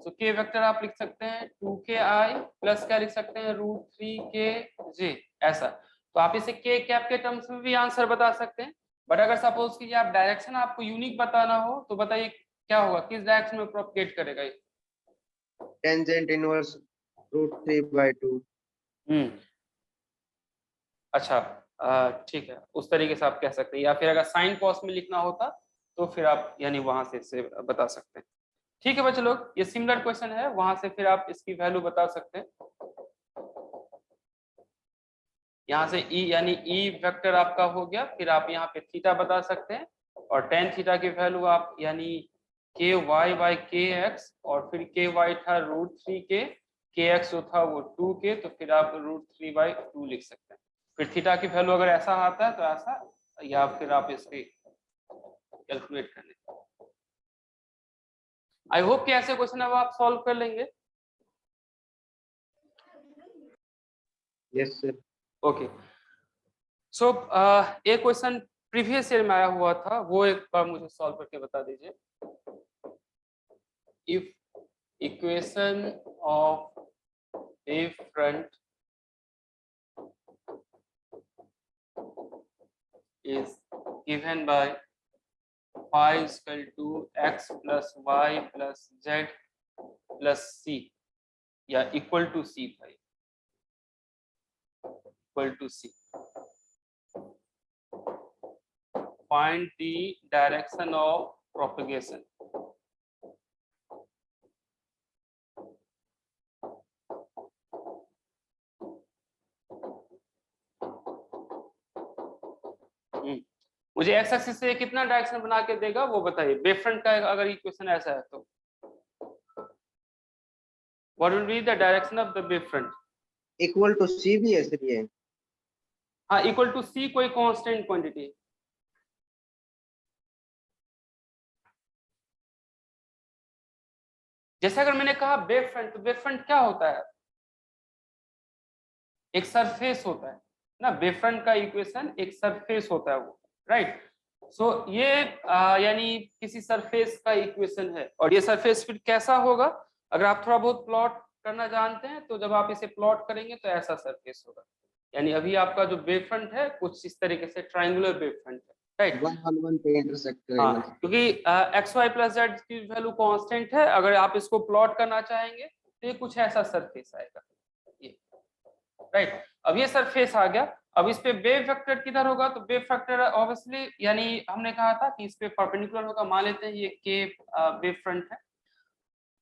तो k वेक्टर आप लिख सकते हैं 2ki प्लस क्या लिख सकते हैं? √3kj। ऐसा तो आप इसे k कैप के टर्म्स में भी आंसर बता सकते हैं। बट अगर सपोज कीजिए आप डायरेक्शन आपको यूनिक बताना हो तो बताइए क्या होगा, किस डायरेक्शन में प्रोपगेट करेगा ये? Tangent inverse √3/2। अच्छा, ठीक है, उस तरीके से आप कह सकते हैं, या फिर अगर साइन कॉस में लिखना होता तो फिर आप यानी वहां से इसे बता सकते हैं। ठीक है बच्चे लोग, ये सिमिलर क्वेश्चन है, वहां से फिर आप इसकी वैल्यू बता सकते हैं। यहाँ से ई यानी ई वेक्टर आपका हो गया, फिर आप यहाँ पे थीटा बता सकते हैं, और टेन थीटा की वैल्यू आप यानी ky/kx, और फिर ky था √3k, kx जो था वो 2k, तो फिर आप √3/2 लिख सकते हैं। फिर थीटा की वैल्यू अगर ऐसा आता है तो ऐसा, या फिर आप इसके कैलकुलेट कर लें। आई होप कि ऐसे क्वेश्चन अब आप सॉल्व कर लेंगे। Yes sir. ओके, सो एक क्वेश्चन प्रीवियस ईयर में आया हुआ था, वो एक बार मुझे सॉल्व करके बता दीजिए। If equation of wave front is given by phi is equal to x plus y plus z plus c, या equal to c, भाई equal to c. Find the direction of propagation. मुझे x axis से कितना direction बना के देगा वो बताइए। वेव फ्रंट का अगर इक्वेशन ऐसा है तो what will be the direction of the wave front? Equal to C भी है सर ये? हाँ, इक्वल टू सी कोई कांस्टेंट क्वांटिटी है। जैसे अगर मैंने कहा वेव फ्रंट, तो वेव फ्रंट क्या होता है? एक सरफेस होता है ना। वेव फ्रंट का इक्वेशन एक सरफेस होता है वो, राइट। सो ये यानी किसी सरफेस का इक्वेशन है, और ये सरफेस फिर कैसा होगा? अगर आप थोड़ा बहुत प्लॉट करना जानते हैं तो जब आप इसे प्लॉट करेंगे तो ऐसा सरफेस होगा। यानी अभी आपका जो वेव फ्रंट है कुछ इस तरीके से ट्रायंगुलर वेव फ्रंट है, राइट। 1 पे इंटरसेक्ट करेगा। हाँ, क्योंकि एक्स वाई प्लस जेड की वैल्यू कांस्टेंट है, अगर आप इसको प्लॉट करना चाहेंगे तो ये कुछ ऐसा सरफेस आएगा, ये, राइट। अब ये सरफेस आ गया, अब इस पे वेव वेक्टर किधर होगा? तो वेव वेक्टर ऑब्वियसली यानी हमने कहा था कि इस पे परपेंडिकुलर होगा, मान लेते हैं ये के वेव फ्रंट है।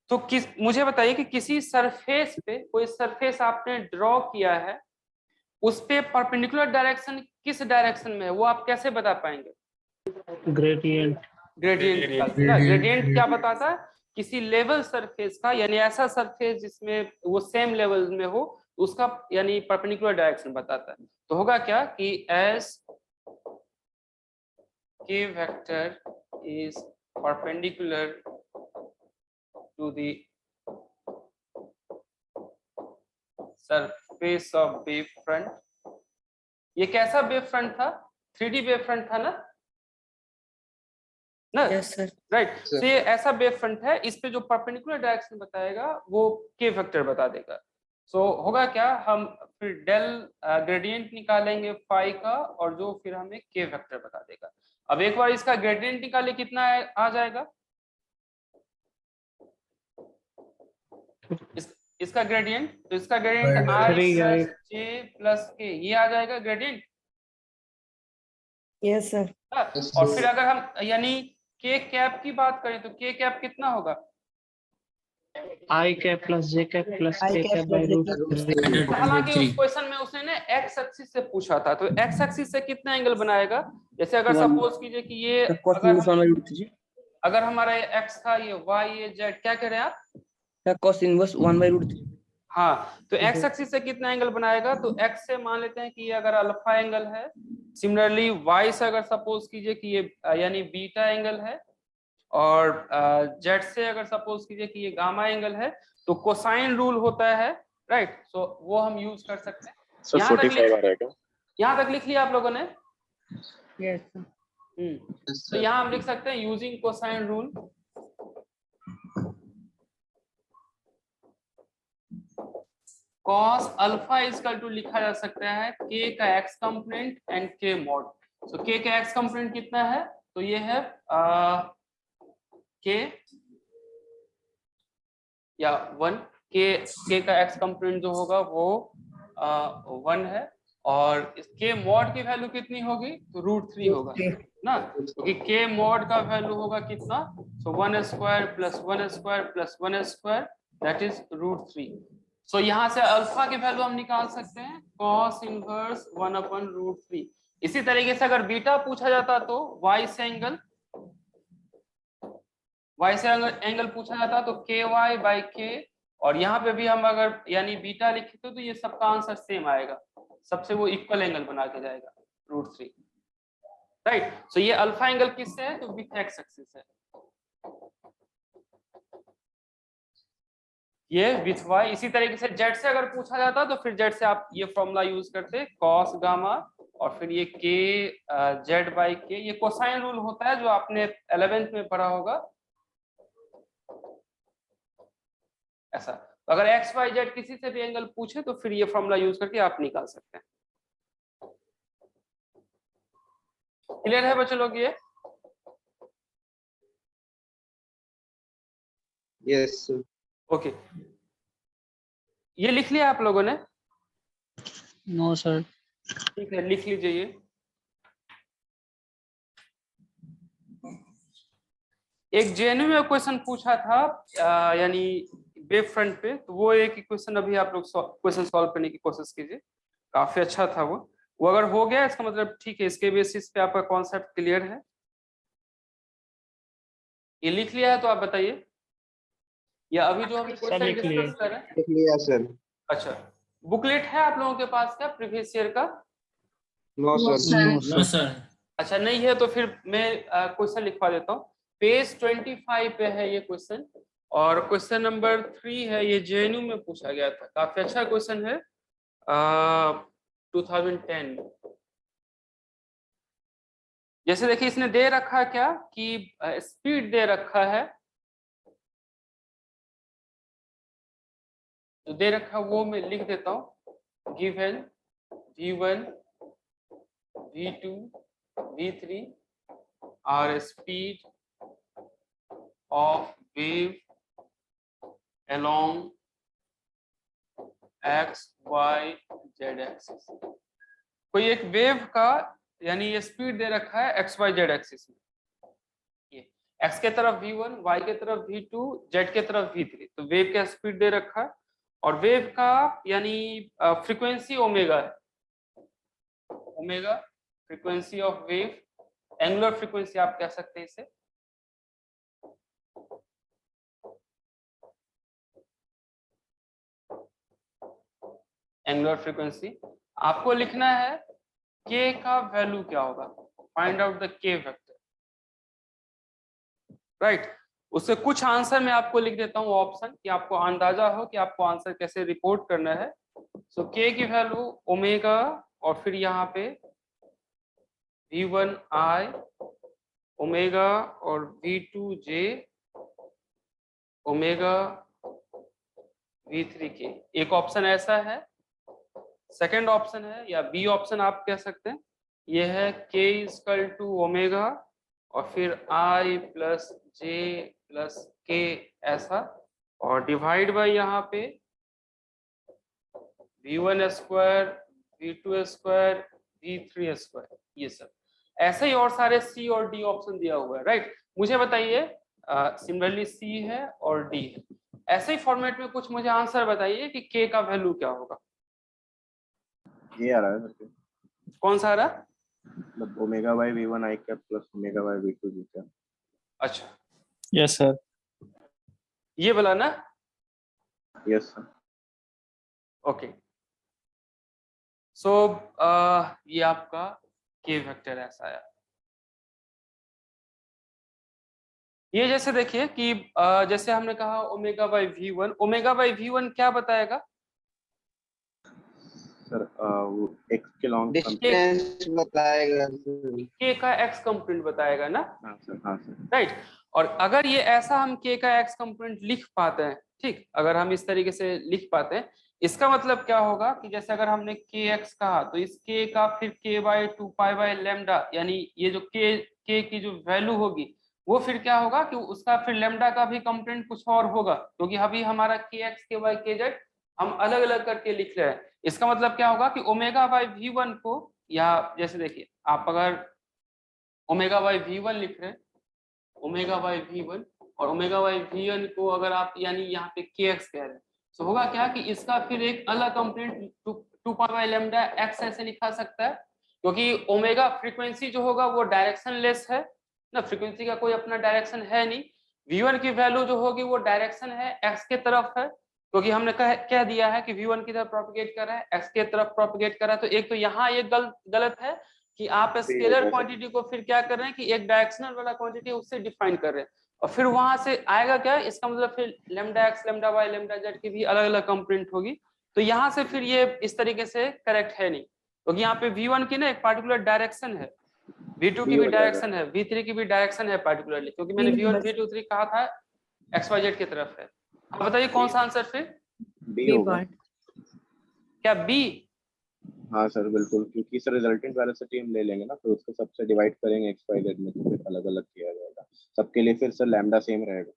तो मुझे बताइए कि किसी सरफेस पे, कोई सरफेस आपने ड्रॉ किया है, उस पे परपेंडिकुलर डायरेक्शन किस डायरेक्शन में है वो आप कैसे बता पाएंगे? ग्रेडियंट। ग्रेडियंट क्या बताता है? किसी लेवल सरफेस का, यानी ऐसा सरफेस जिसमें वो सेम लेवल में हो, उसका यानी परपेंडिकुलर डायरेक्शन बताता है। तो होगा क्या कि S K vector is perpendicular to the surface of wave front. ये कैसा वेव फ्रंट था? 3D वेव फ्रंट था ना? Yes sir. राइट। तो ये ऐसा वेव फ्रंट है, इस पे जो परपेंडिकुलर डायरेक्शन बताएगा वो के वेक्टर बता देगा। सो होगा क्या, हम फिर डेल ग्रेडियंट निकालेंगे फाई का, और जो फिर हमें के वेक्टर बता देगा। अब एक बार इसका ग्रेडियंट निकाले कितना आ जाएगा? इसका ग्रेडियंट, तो इसका ग्रेडियंट आई प्लस जे प्लस के, ये आ जाएगा ग्रेडियंट। Yes sir. और फिर अगर हम यानी के कैप की बात करें तो के कैप कितना होगा? I cap plus J cap plus I K cap cap by plus J root cap. हालांकि उस क्वेश्चन में उसने ना एक्स एक्सिस से पूछा था, तो एक्स एक्सिस से कितना एंगल बनाएगा? जैसे अगर One. सपोज कीजिए कि ये Cos inverse 1 by root 3. अगर हमारा ये एक्स था, ये वाई, ये जेड, क्या कह रहे हैं आप? Cos inverse 1 by root 3. हाँ, तो एक्स एक्सिस से कितना एंगल बनाएगा? तो एक्स से मान लेते हैं कि ये अगर अल्फा एंगल है, सिमिलरली वाई से अगर सपोज कीजिए कि ये यानी बीटा एंगल है, और जेड से अगर सपोज कीजिए कि ये गामा एंगल है, तो कोसाइन रूल होता है, राइट? सो वो हम यूज कर सकते हैं। सर 45 आ रहा है क्या? यहाँ तक लिख लिया आप लोगों ने? यस तो यहाँ हम लिख सकते हैं using cosine rule, cos alpha equal to लिखा जा सकता है k का x component and k mod. तो k का x कंपोनेंट कितना है? तो ये है k या 1, k का x कंपोनेंट जो होगा वो 1 है, और इस k मॉड की वैल्यू कितनी होगी? तो √3 होगा ना, क्योंकि k मॉड का वैल्यू होगा कितना? सो 1 square plus 1 square plus 1 square, that is √3। सो यहाँ से अल्फा की वैल्यू हम निकाल सकते हैं cos इनवर्स 1/√3। इसी तरीके से अगर बीटा पूछा जाता तो y से एंगल पूछा जाता तो ky/k, और यहाँ पे भी हम अगर यानी बीटा लिखे तो ये सबका आंसर सेम आएगा, सबसे वो इक्वल एंगल बना के जाएगा √3, राइट? सो ये अल्फा एंगल किससे है? तो विथ एक्स एक्सिस है, ये विथ वाई। इसी तरीके से जेड से अगर पूछा जाता तो फिर जेड से आप ये फॉर्मूला यूज करते कॉस गामा, और फिर ये के जेड बाई के, ये कोसाइन रूल होता है जो आपने 11th में पढ़ा होगा ऐसा। तो अगर एक्स वाई जेड किसी से भी एंगल पूछे तो फिर ये फॉर्मूला यूज करके आप निकाल सकते हैं। क्लियर है बच्चों लोग? ये यस ओके, ये लिख लिया आप लोगों ने? No sir. ठीक है, लिख लीजिए ये। एक जेएनयू में क्वेश्चन पूछा था यानी वेव फ्रंट पे, तो वो एक क्वेश्चन अभी आप लोग क्वेश्चन सॉल्व करने की कोशिश कीजिए, काफी अच्छा था वो अगर हो गया इसका मतलब ठीक है, इसके बेसिस पे आपका कॉन्सेप्ट क्लियर है। ये लिख लिया है तो आप बताइए, या अभी जो हम क्वेश्चन डिस्कस कर रहे हैं? लिख लिया सर। अच्छा, बुकलेट है आप लोगों के पास क्या प्रीवियस ईयर का? No sir. अच्छा नहीं है तो फिर मैं क्वेश्चन लिखवा देता हूँ। पेज 25 पे है ये क्वेश्चन, और क्वेश्चन नंबर 3 है, ये जेएनयू में पूछा गया था, काफी अच्छा क्वेश्चन है 2010। जैसे देखिए इसने दे रखा है क्या कि स्पीड दे रखा है, जो दे रखा वो मैं लिख देता हूँ, given v1 v2 v3 are speed of wave along x y z axis. कोई एक वेव का यानी ये स्पीड दे रखा है एक्स वाई जेड एक्सिस में, ये एक्स के तरफ v1, y के तरफ v2, z के तरफ v3, तो वेव का स्पीड दे रखा है, और वेव का यानी फ्रीक्वेंसी ओमेगा है, omega frequency of wave, angular frequency आप कह सकते हैं इसे। एंगुलर फ्रीक्वेंसी आपको लिखना है k का वैल्यू क्या होगा, find out the k vector, right? उससे कुछ आंसर मैं आपको लिख देता हूँ ऑप्शन, कि आपको अंदाजा हो कि आपको आंसर कैसे रिपोर्ट करना है। सो k की वैल्यू ओमेगा, और फिर यहाँ पे v1i ओमेगा और v2j ओमेगा v3k, एक ऑप्शन ऐसा है। सेकंड ऑप्शन है या बी ऑप्शन आप कह सकते हैं, ये है k इक्वल टू ओमेगा और फिर i plus j plus k ऐसा, और डिवाइड बाय यहाँ पे v1 square v2 square v3 square, ये सब ऐसे ही और सारे c और d ऑप्शन दिया हुआ है, राइट? मुझे बताइए सिमिलरली c है और d है, ऐसे ही फॉर्मेट में कुछ मुझे आंसर बताइए कि k का वैल्यू क्या होगा। ये आ रहा है सर, कौन सा आ रहा है? मतलब omega by v1 i cap plus omega by v2 j cap. अच्छा, यस सर। ये वाला ना? Yes sir. ओके, सो ये आपका k वेक्टर ऐसा है। ये जैसे देखिए कि जैसे हमने कहा omega by v1, omega by v1 क्या बताएगा सर वो x के लॉन्ग डिस्टेंस बताएगा। k का x कंपोनेंट बताएगा ना? हाँ सर, हाँ सर। राइट। और अगर ये ऐसा हम k का x कंपोनेंट लिख पाते हैं, ठीक, अगर हम इस तरीके से लिख पाते हैं, इसका मतलब क्या होगा कि जैसे अगर हमने kx कहा तो इस k का फिर k by 2 pi by lambda, यानी ये जो k की जो वैल्यू होगी वो फिर क्या होगा कि उसका फिर लैम्डा का भी कंपोनेंट कुछ और होगा, क्योंकि अभी हमारा kx ky kz हम अलग अलग करके लिख रहे हैं। इसका मतलब क्या होगा कि ओमेगा बाय v1 को, या जैसे देखिए आप अगर ओमेगा बाय v1 लिख रहे हैं, ओमेगा बाय v1 और ओमेगा बाय v1 को अगर आप यानी यहाँ पे kx कह रहे हैं, तो होगा क्या कि इसका फिर एक अलग component 2 pi by lambda x ऐसे लिखा सकता है, क्योंकि ओमेगा फ्रीक्वेंसी जो होगा वो डायरेक्शन लेस है ना, फ्रीक्वेंसी का कोई अपना डायरेक्शन है नहीं। v1 की वैल्यू जो होगी वो डायरेक्शन है x के तरफ है, क्योंकि हमने कह दिया है कि v1 की तरफ प्रोपेगेट कर रहा है, x के तरफ प्रोपेगेट कर रहा है। तो एक तो यहाँ ये गलत है कि आप स्केलर क्वांटिटी को फिर क्या कर रहे हैं कि एक डायरेक्शनल वाला क्वांटिटी उससे डिफाइन कर रहे हैं, और फिर वहां से आएगा क्या, इसका मतलब फिर lambda x lambda y lambda z की भी अलग अलग कंपोनेंट होगी। तो यहाँ से फिर ये इस तरीके से करेक्ट है नहीं, क्योंकि यहाँ पे v1 की ना एक पार्टिकुलर डायरेक्शन है, v2 की भी डायरेक्शन है, v3 की भी डायरेक्शन है पार्टिकुलरली, क्योंकि मैंने v1 v2 3 कहा था xyz की तरफ है। अब बताइए कौन सा आंसर फिर? बी होगा क्या b? हाँ सर बिल्कुल, क्योंकि सर रिजल्टेंट वेलोसिटी हम ले लेंगे ना, तो उसको सबसे डिवाइड करेंगे x y z में, तो फिर अलग अलग किया जाएगा सबके लिए, फिर सर लैम्डा सेम रहेगा।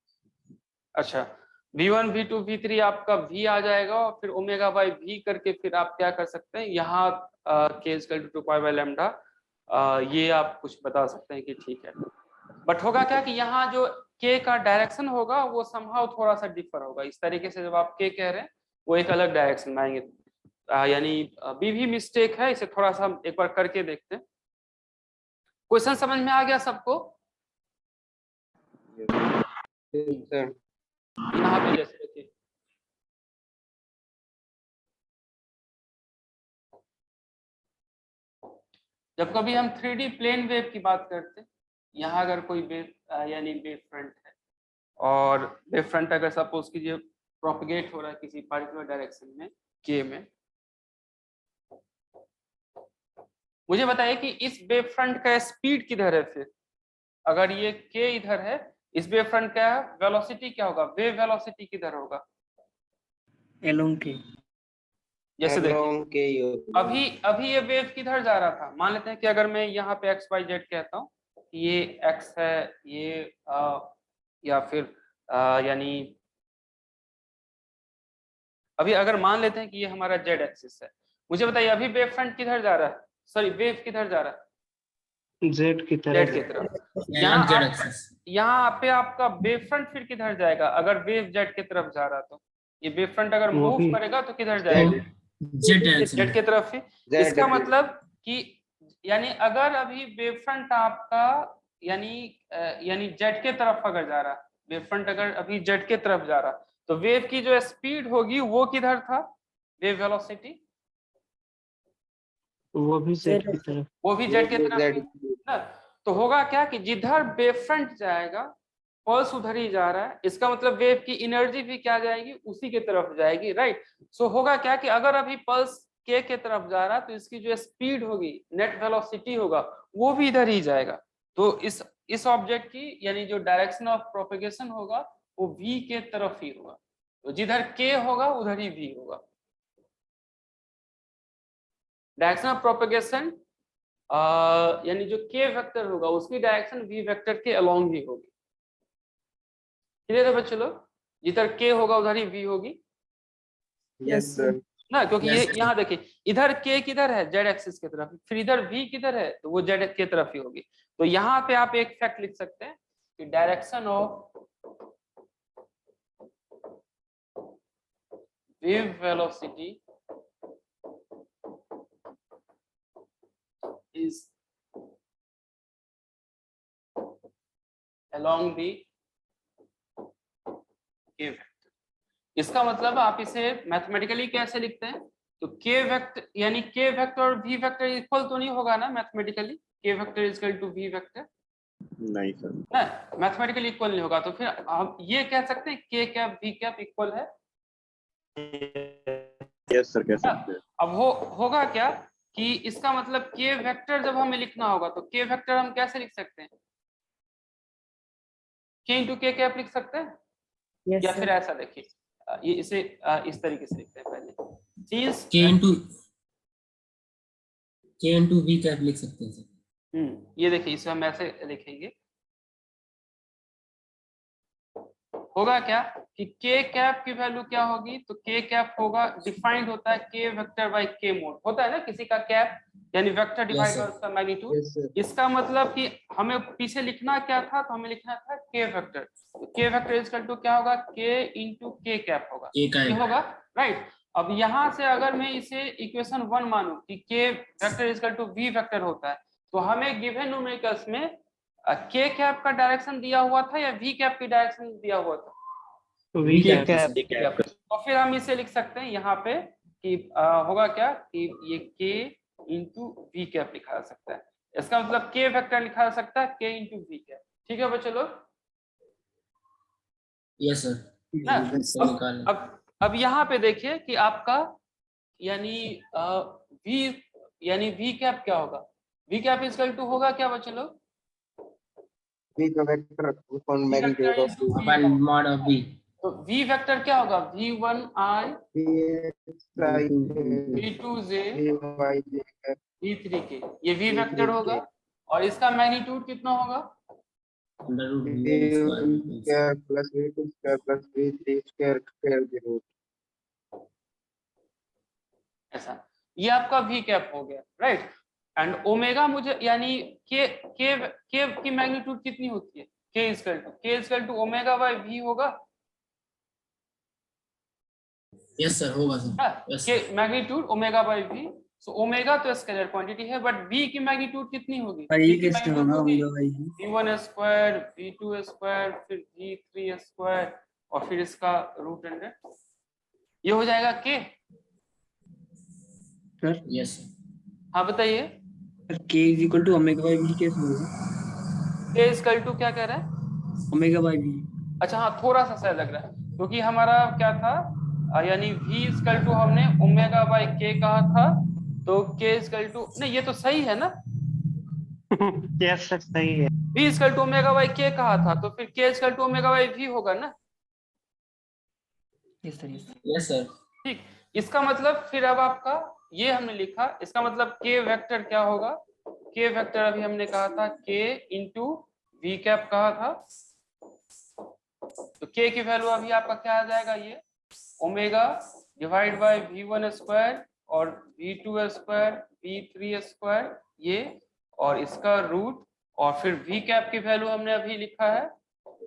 अच्छा, v1 v2 v3 आपका v आ जाएगा, और फिर ओमेगा बाय v करके फिर आप क्या कर सकते हैं यहाँ k equal to 2 pi by lambda, ये आप कुछ बता सकते हैं कि ठीक है। बट होगा क्या कि यहाँ जो k का डायरेक्शन होगा वो समहाउ थोड़ा सा डिफर होगा, इस तरीके से जब आप k कह रहे हैं वो एक अलग डायरेक्शन में आएंगे, यानी b भी मिस्टेक है, इसे थोड़ा सा हम एक बार करके देखते हैं। क्वेश्चन समझ में आ गया सबको? यहाँ पे जैसे देखिए जब कभी हम 3D प्लेन वेव की बात करते हैं, यहाँ अगर कोई वेव यानी वेव फ्रंट है, और वेव फ्रंट अगर सपोज कीजिए प्रोपगेट हो रहा है किसी पार्टिकुलर डायरेक्शन में k में, मुझे बताइए कि इस वेव फ्रंट का स्पीड किधर है फिर, अगर ये k इधर है, इस वेव फ्रंट का वेलोसिटी क्या होगा, वेव वेलोसिटी किधर होगा? एलोंग के। जैसे देखिए अभी ये वेव किधर जा रहा था, मान लेते हैं कि अगर मैं यहाँ पे x y z कहता हूँ, ये x है, ये या फिर यानी अभी अगर मान लेते हैं कि ये हमारा z एक्सिस है, मुझे बताइए अभी वेव फ्रंट किधर जा रहा है, सॉरी वेव किधर जा रहा है? जेड की तरफ। यहाँ पे आपका वेव फ्रंट फिर किधर जाएगा, अगर वेव जेड की तरफ जा रहा तो ये वेव फ्रंट अगर मूव करेगा तो किधर जाएगा? जेड की तरफ ही। इसका मतलब कि यानी अगर अभी वेव फ्रंट आपका यानी जेड के तरफ अगर जा रहा, वेव फ्रंट अगर अभी जेड के तरफ जा रहा, तो वेव की जो स्पीड होगी वो किधर था, वेव वेलोसिटी वो भी जेड की तरफ, वो भी जेड की तरफ ना। तो होगा क्या कि जिधर वेव फ्रंट जाएगा पल्स उधर ही जा रहा है, इसका मतलब वेव की एनर्जी भी क्या जाएगी, उसी के तरफ जाएगी, राइट। सो होगा क्या कि अगर अभी पल्स के तरफ जा रहा है तो इसकी जो स्पीड होगी, नेट वेलोसिटी होगा, वो भी इधर ही जाएगा। तो इस ऑब्जेक्ट की यानी जो डायरेक्शन ऑफ प्रोपेगेशन होगा वो v के तरफ ही होगा, तो जिधर k होगा उधर ही v होगा। डायरेक्शन ऑफ प्रोपेगेशन यानी जो k वेक्टर होगा उसकी डायरेक्शन v वेक्टर के अलोंग ही होगी। क्लियर है बच्चों लोग, जिधर k होगा उधर ही v होगी। यस सर ना, क्योंकि ये यहाँ देखिए इधर k किधर है, z एक्सिस की तरफ, फिर इधर v किधर है, तो वो z के तरफ ही होगी। तो यहाँ पे आप एक फैक्ट लिख सकते हैं कि direction of wave velocity is along the k vector। इसका मतलब आप इसे मैथमेटिकली कैसे लिखते हैं? तो k वेक्टर यानी k वेक्टर और v वेक्टर इक्वल तो नहीं होगा ना mathematically? k vector is equal to v vector नहीं सर, ना, मैथमेटिकली इक्वल नहीं होगा। तो फिर हम ये कह सकते हैं k cap v cap equal है। यस सर कह सकते हैं। अब होगा क्या कि इसका मतलब k वेक्टर जब हमें लिखना होगा तो k वेक्टर हम कैसे लिख सकते हैं? k इंटू k कैप लिख सकते हैं? Yes, या sir. फिर ऐसा देखिए, ये इसे इस तरीके से लिखते हैं पहले, चीज k इंटू v कैप लिख सकते हैं सर। ये देखिए इसे हम ऐसे लिखेंगे, होगा क्या कि k कैप की वैल्यू क्या होगी? तो k कैप होगा, डिफाइंड होता है k vector by k mode, होता है ना किसी का कैप यानी वेक्टर डिवाइड बाय उसका मैग्नीट्यूड। Yes, sir. इसका मतलब कि हमें पीछे लिखना क्या था? तो हमें लिखना था k vector. k vector is equal to क्या होगा? k इंटू k कैप होगा, ये होगा राइट। अब यहाँ से अगर मैं इसे इक्वेशन 1 मानूं कि k vector is equal to v vector होता है, तो हमें गिवन न्यूमेरिकल्स में k कैप का डायरेक्शन दिया हुआ था या v कैप की डायरेक्शन दिया हुआ था? v cap. तो फिर हम इसे लिख सकते हैं यहाँ पे कि होगा क्या कि ये k इंटू वी कैप लिखा जा सकता है। इसका मतलब k वेक्टर लिखा जा सकता है k इंटू वी कैप। ठीक है बच्चे लोग? Yes sir. अब यहाँ पे देखिए कि आपका यानी v कैप क्या होगा? v cap is equal to होगा क्या बच्चे लोग? V का vector upon magnitude of upon mod of v। तो v वेक्टर क्या होगा? v1i v2j v3k, ये v वेक्टर होगा और इसका मैग्नीट्यूड कितना होगा? Plus v2 square plus v3 square के रूट। ऐसा, ये आपका v कैप हो गया राइट। एंड ओमेगा मुझे यानी k की मैग्नीट्यूड कितनी होती है? k equal to omega by v होगा। यस सर होगा sir. k magnitude omega by v। So omega तो स्केलर क्वांटिटी है बट v की मैग्नीट्यूड कितनी होगी? v1 स्क्वायर v2 स्क्वायर फिर v3 स्क्वायर और फिर इसका रूट अंडर, ये हो जाएगा k। सर यस हाँ बताइए। k is equal to omega by v कैसे होगा? k इक्वल टू क्या कह रहा है? Omega by v। अच्छा हाँ, थोड़ा सा सही लग रहा है क्योंकि हमारा क्या था यानी v इक्वल टू हमने ओमेगा बाय k कहा था, तो k इक्वल टू नहीं, ये तो सही है ना? यस सर सही है। v equal to omega by k कहा था तो फिर k equal to omega by v होगा ना? Yes sir. ठीक, इसका मतलब फिर अब आपका ये हमने लिखा, इसका मतलब k वेक्टर क्या होगा? k वेक्टर अभी हमने कहा था k इंटू वी कैप कहा था, तो k की वैल्यू अभी आपका क्या आ जाएगा? ये omega divide by v1 square और v2 स्क्वायर v3 स्क्वायर ये और इसका रूट और फिर v कैप की वैल्यू हमने अभी लिखा है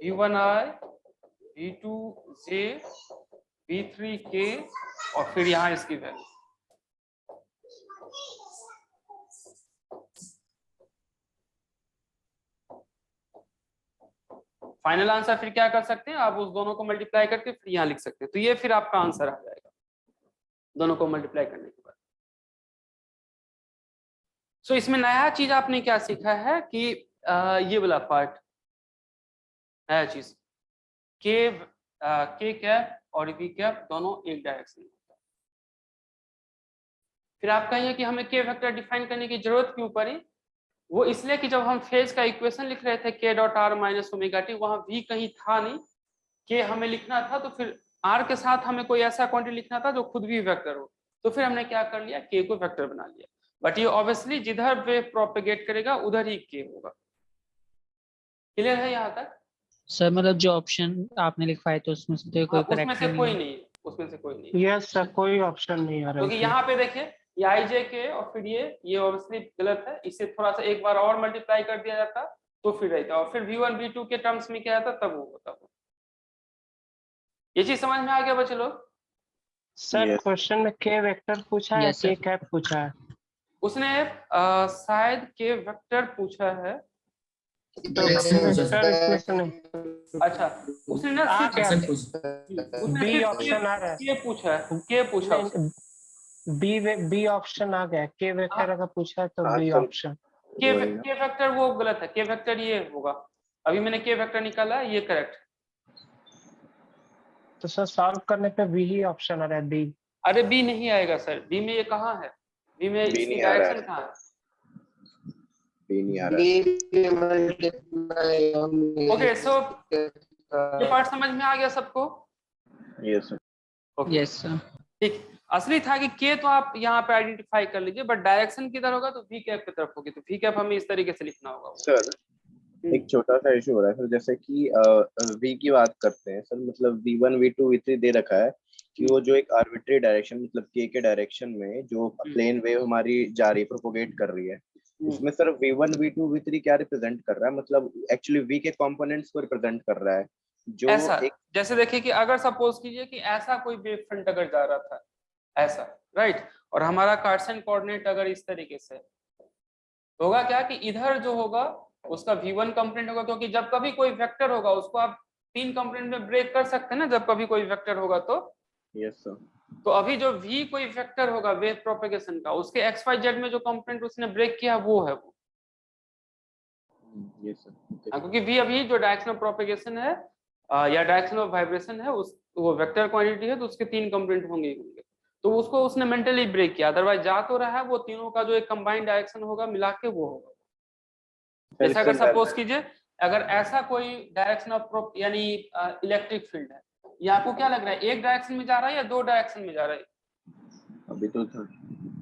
v1i v2j v3k और फिर यहाँ इसकी वैल्यू। फाइनल आंसर फिर क्या कर सकते हैं आप? उस दोनों को मल्टीप्लाई करके फिर यहाँ लिख सकते हैं, तो ये फिर आपका आंसर आ जाएगा दोनों को मल्टीप्लाई करने के बाद। सो इसमें नया चीज आपने क्या सीखा है कि ये वाला पार्ट नया चीज के कैप और वी कैप दोनों एक डायरेक्शन में। फिर आप कहिए कि हमें के वेक्टर डिफाइन करने की जरूरत क्यों पड़ी? वो इसलिए कि जब हम फेज का इक्वेशन लिख रहे थे k dot r minus omega T, वहां v कहीं था नहीं, k हमें लिखना था, तो फिर r के साथ हमें कोई ऐसा क्वांटिटी लिखना था जो खुद भी वेक्टर हो, तो फिर हमने क्या कर लिया? k को वेक्टर बना लिया। बट ये ऑब्वियसली जिधर वेव प्रोपेगेट करेगा उधर ही k होगा। क्लियर है यहाँ तक? सर मतलब जो ऑप्शन आपने लिखवाए तो उसमें से तो कोई उसमें से करेक्ट कोई नहीं नहीं है, उसमें से कोई नहीं। यस सर कोई ऑप्शन नहीं आ रहा क्योंकि यहाँ पे देखिए ये आई जे के और फिर ये ऑब्वियसली गलत है, इसे थोड़ा सा एक बार और मल्टीप्लाई कर दिया जाता तो फिर रहता, और फिर v1 v2 के टर्म्स में क्या आता तब वो होता। ये चीज समझ में आ गया बच्चे लोग? Sir Yes. क्वेश्चन में के वेक्टर पूछा है, Yes, के sir. कैप पूछा है? उसने शायद के वेक्टर पूछा है। तो डायरेक्शन के पूछा वेक्टर इसमें से नहीं अच्छा, उसने ना आ सिर्फ गया, डायरेक्शन पूछा उसने बी सिर्फ ऑप्शन आ रहा है। के पूछा है, के पूछा उसने। बी ऑप्शन आ गया, के वेक्टर अगर पूछा है तो हाँ, बी सर। ऑप्शन। के वही ना। के वेक्टर वो गलत है, के वेक्टर ये होगा। अभी मैंने के वेक्टर निकाला है, ये करेक्ट है। तो सर सॉल्व करने पे बी ही ऑप्शन आ रहा है, बी। अरे बी नहीं आएगा सर, बी में ये कहाँ है, बी में बी इसकी नहीं आ रहा डायरेक्शन है। कहाँ है? बी नहीं आ रहा है। ओके, सो ये पार्ट समझ में आ गया सबको? Yes, sir. Okay, Yes, sir. ठीक। असली था कि के तो आप यहाँ पे आइडेंटिफाई कर लीजिए, बट डायरेक्शन किधर होगा तो वी कैप की तरफ होगी, तो वी कैप हमें इस तरीके से लिखना होगा। सर एक छोटा सा इशू हो रहा है सर, जैसे कि वी की बात करते हैं सर, मतलब v1 v2 v3 दे रखा है कि वो जो एक आर्बिट्री डायरेक्शन मतलब के डायरेक्शन में जो प्लेन वेव हमारी जा रही है, प्रोपोगेट कर रही है, उसमें सर v1 v2 v3 क्या रिप्रेजेंट कर रहा है? मतलब एक्चुअली v के कंपोनेंट्स को रिप्रेजेंट कर रहा है जो ऐसा एक जैसे देखिए कि अगर सपोज कीजिए कि ऐसा कोई वेव फ्रंट अगर जा रहा था ऐसा, राइट, और हमारा कार्टेशियन कोऑर्डिनेट अगर इस तरीके से होगा, क्या कि इधर जो होगा उसका v1 कंपोनेंट होगा, क्योंकि जब कभी कोई वेक्टर होगा उसको आप 3 कंपोनेंट में ब्रेक कर सकते हैं ना, जब कभी कोई वेक्टर होगा तो। Yes sir. तो अभी जो v कोई वेक्टर होगा वेव प्रोपेगेशन का, उसके एक्स वाई जेड में जो कंपोनेंट उसने ब्रेक किया वो है वो। Yes sir. क्योंकि v अभी जो डायरेक्शन ऑफ प्रोपेगेशन है या डायरेक्शन ऑफ वाइब्रेशन है, उस वो वेक्टर क्वांटिटी है, तो उसके 3 कंपोनेंट होंगे ही होंगे, तो उसको उसने मेंटली ब्रेक किया। अदरवाइज जा तो रहा है, वो तीनों का जो एक कंबाइंड डायरेक्शन होगा मिला के वो होगा। जैसे अगर सपोज कीजिए अगर ऐसा कोई डायरेक्शन ऑफ यानी इलेक्ट्रिक फील्ड है, ये आपको क्या लग रहा है, एक डायरेक्शन में जा रहा है या 2 डायरेक्शन में जा रहा है? अभी तो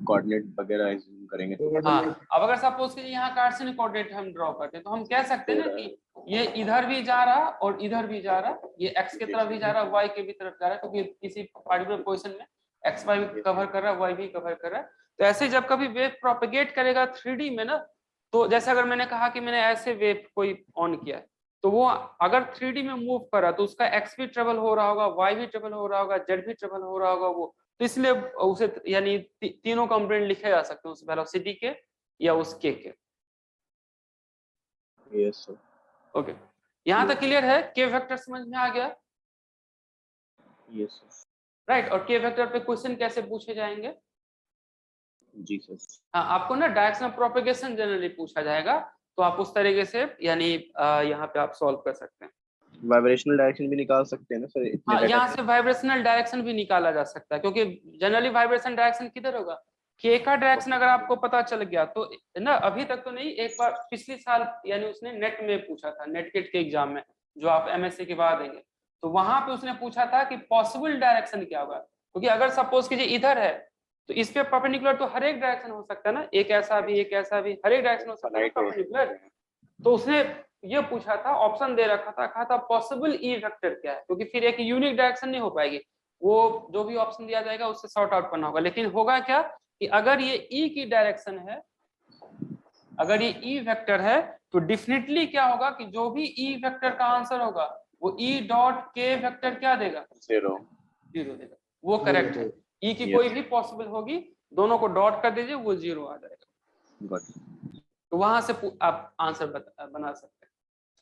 कोऑर्डिनेट वगैरह अज्यूम करेंगे तो हाँ, अब अगर सपोज कीजिए यहाँ कार्टेशियन कोऑर्डिनेट हम ड्रॉ करते हैं, तो हम कह सकते हैं ना कि ये इधर भी जा रहा और इधर भी जा रहा, ये एक्स की तरफ भी जा रहा, वाई के भी तरफ जा रहा है, क्योंकि किसी पर्टिकुलर पोजीशन में एक्स वाई भी कवर कर रहा है, वाई भी कवर कर रहा है। तो ऐसे जब कभी वेव प्रोपेगेट करेगा 3D में ना, तो जैसे अगर मैंने कहा कि मैंने ऐसे वेव कोई ऑन किया है, तो वो अगर 3D में मूव कर रहा तो उसका एक्स भी ट्रेवल हो रहा होगा, वाई भी ट्रेवल हो रहा होगा, जेड भी ट्रेवल हो रहा होगा वो, तो इसलिए उसे यानी तीनों कंपोनेंट लिखे जा सकते हैं उस वेलोसिटी के या उस के। Yes sir. ओके, यहाँ तक क्लियर है? के वेक्टर समझ में आ गया? Yes sir. राइट, और के वेक्टर पे क्वेश्चन कैसे पूछे जाएंगे? जी सर। हाँ, आपको ना डायरेक्शन ऑफ प्रोपेगेशन जनरली पूछा जाएगा, तो आप उस तरीके से यानी यहाँ पे आप सॉल्व कर सकते हैं। वाइब्रेशनल डायरेक्शन भी निकाल सकते हैं ना सर? हाँ, यहाँ से वाइब्रेशनल डायरेक्शन भी निकाला जा सकता है, क्योंकि जनरली वाइब्रेशन डायरेक्शन किधर होगा, के का डायरेक्शन अगर आपको पता चल गया तो ना, अभी तक तो नहीं, एक बार पिछले साल यानी उसने नेट में पूछा था, नेटकेट के एग्जाम में जो आप एमएससी के बाद देंगे, तो वहां पे उसने पूछा था कि पॉसिबल डायरेक्शन क्या होगा, क्योंकि अगर सपोज कीजिए इधर है तो इस पे परपेंडिकुलर तो हर एक डायरेक्शन हो सकता है ना, एक ऐसा भी एक ऐसा भी, हर एक डायरेक्शन हो सकता है परपेंडिकुलर। तो उसने ये पूछा था, ऑप्शन दे रखा था, कहा था पॉसिबल ई वेक्टर क्या है, क्योंकि फिर एक यूनिक डायरेक्शन नहीं हो पाएगी, वो जो भी ऑप्शन दिया जाएगा उससे सॉर्ट आउट करना होगा। लेकिन होगा क्या कि अगर ये ई की डायरेक्शन है, अगर ये ई वेक्टर है, तो डेफिनेटली क्या होगा कि जो भी ई वेक्टर का आंसर होगा वो ई डॉट के वेक्टर क्या देगा? 0 देगा, वो करेक्ट है। ई की कोई भी पॉसिबल होगी, दोनों को डॉट कर दीजिए, वो 0 आ जाएगा। तो वहां से आप आंसर बना सकते हैं।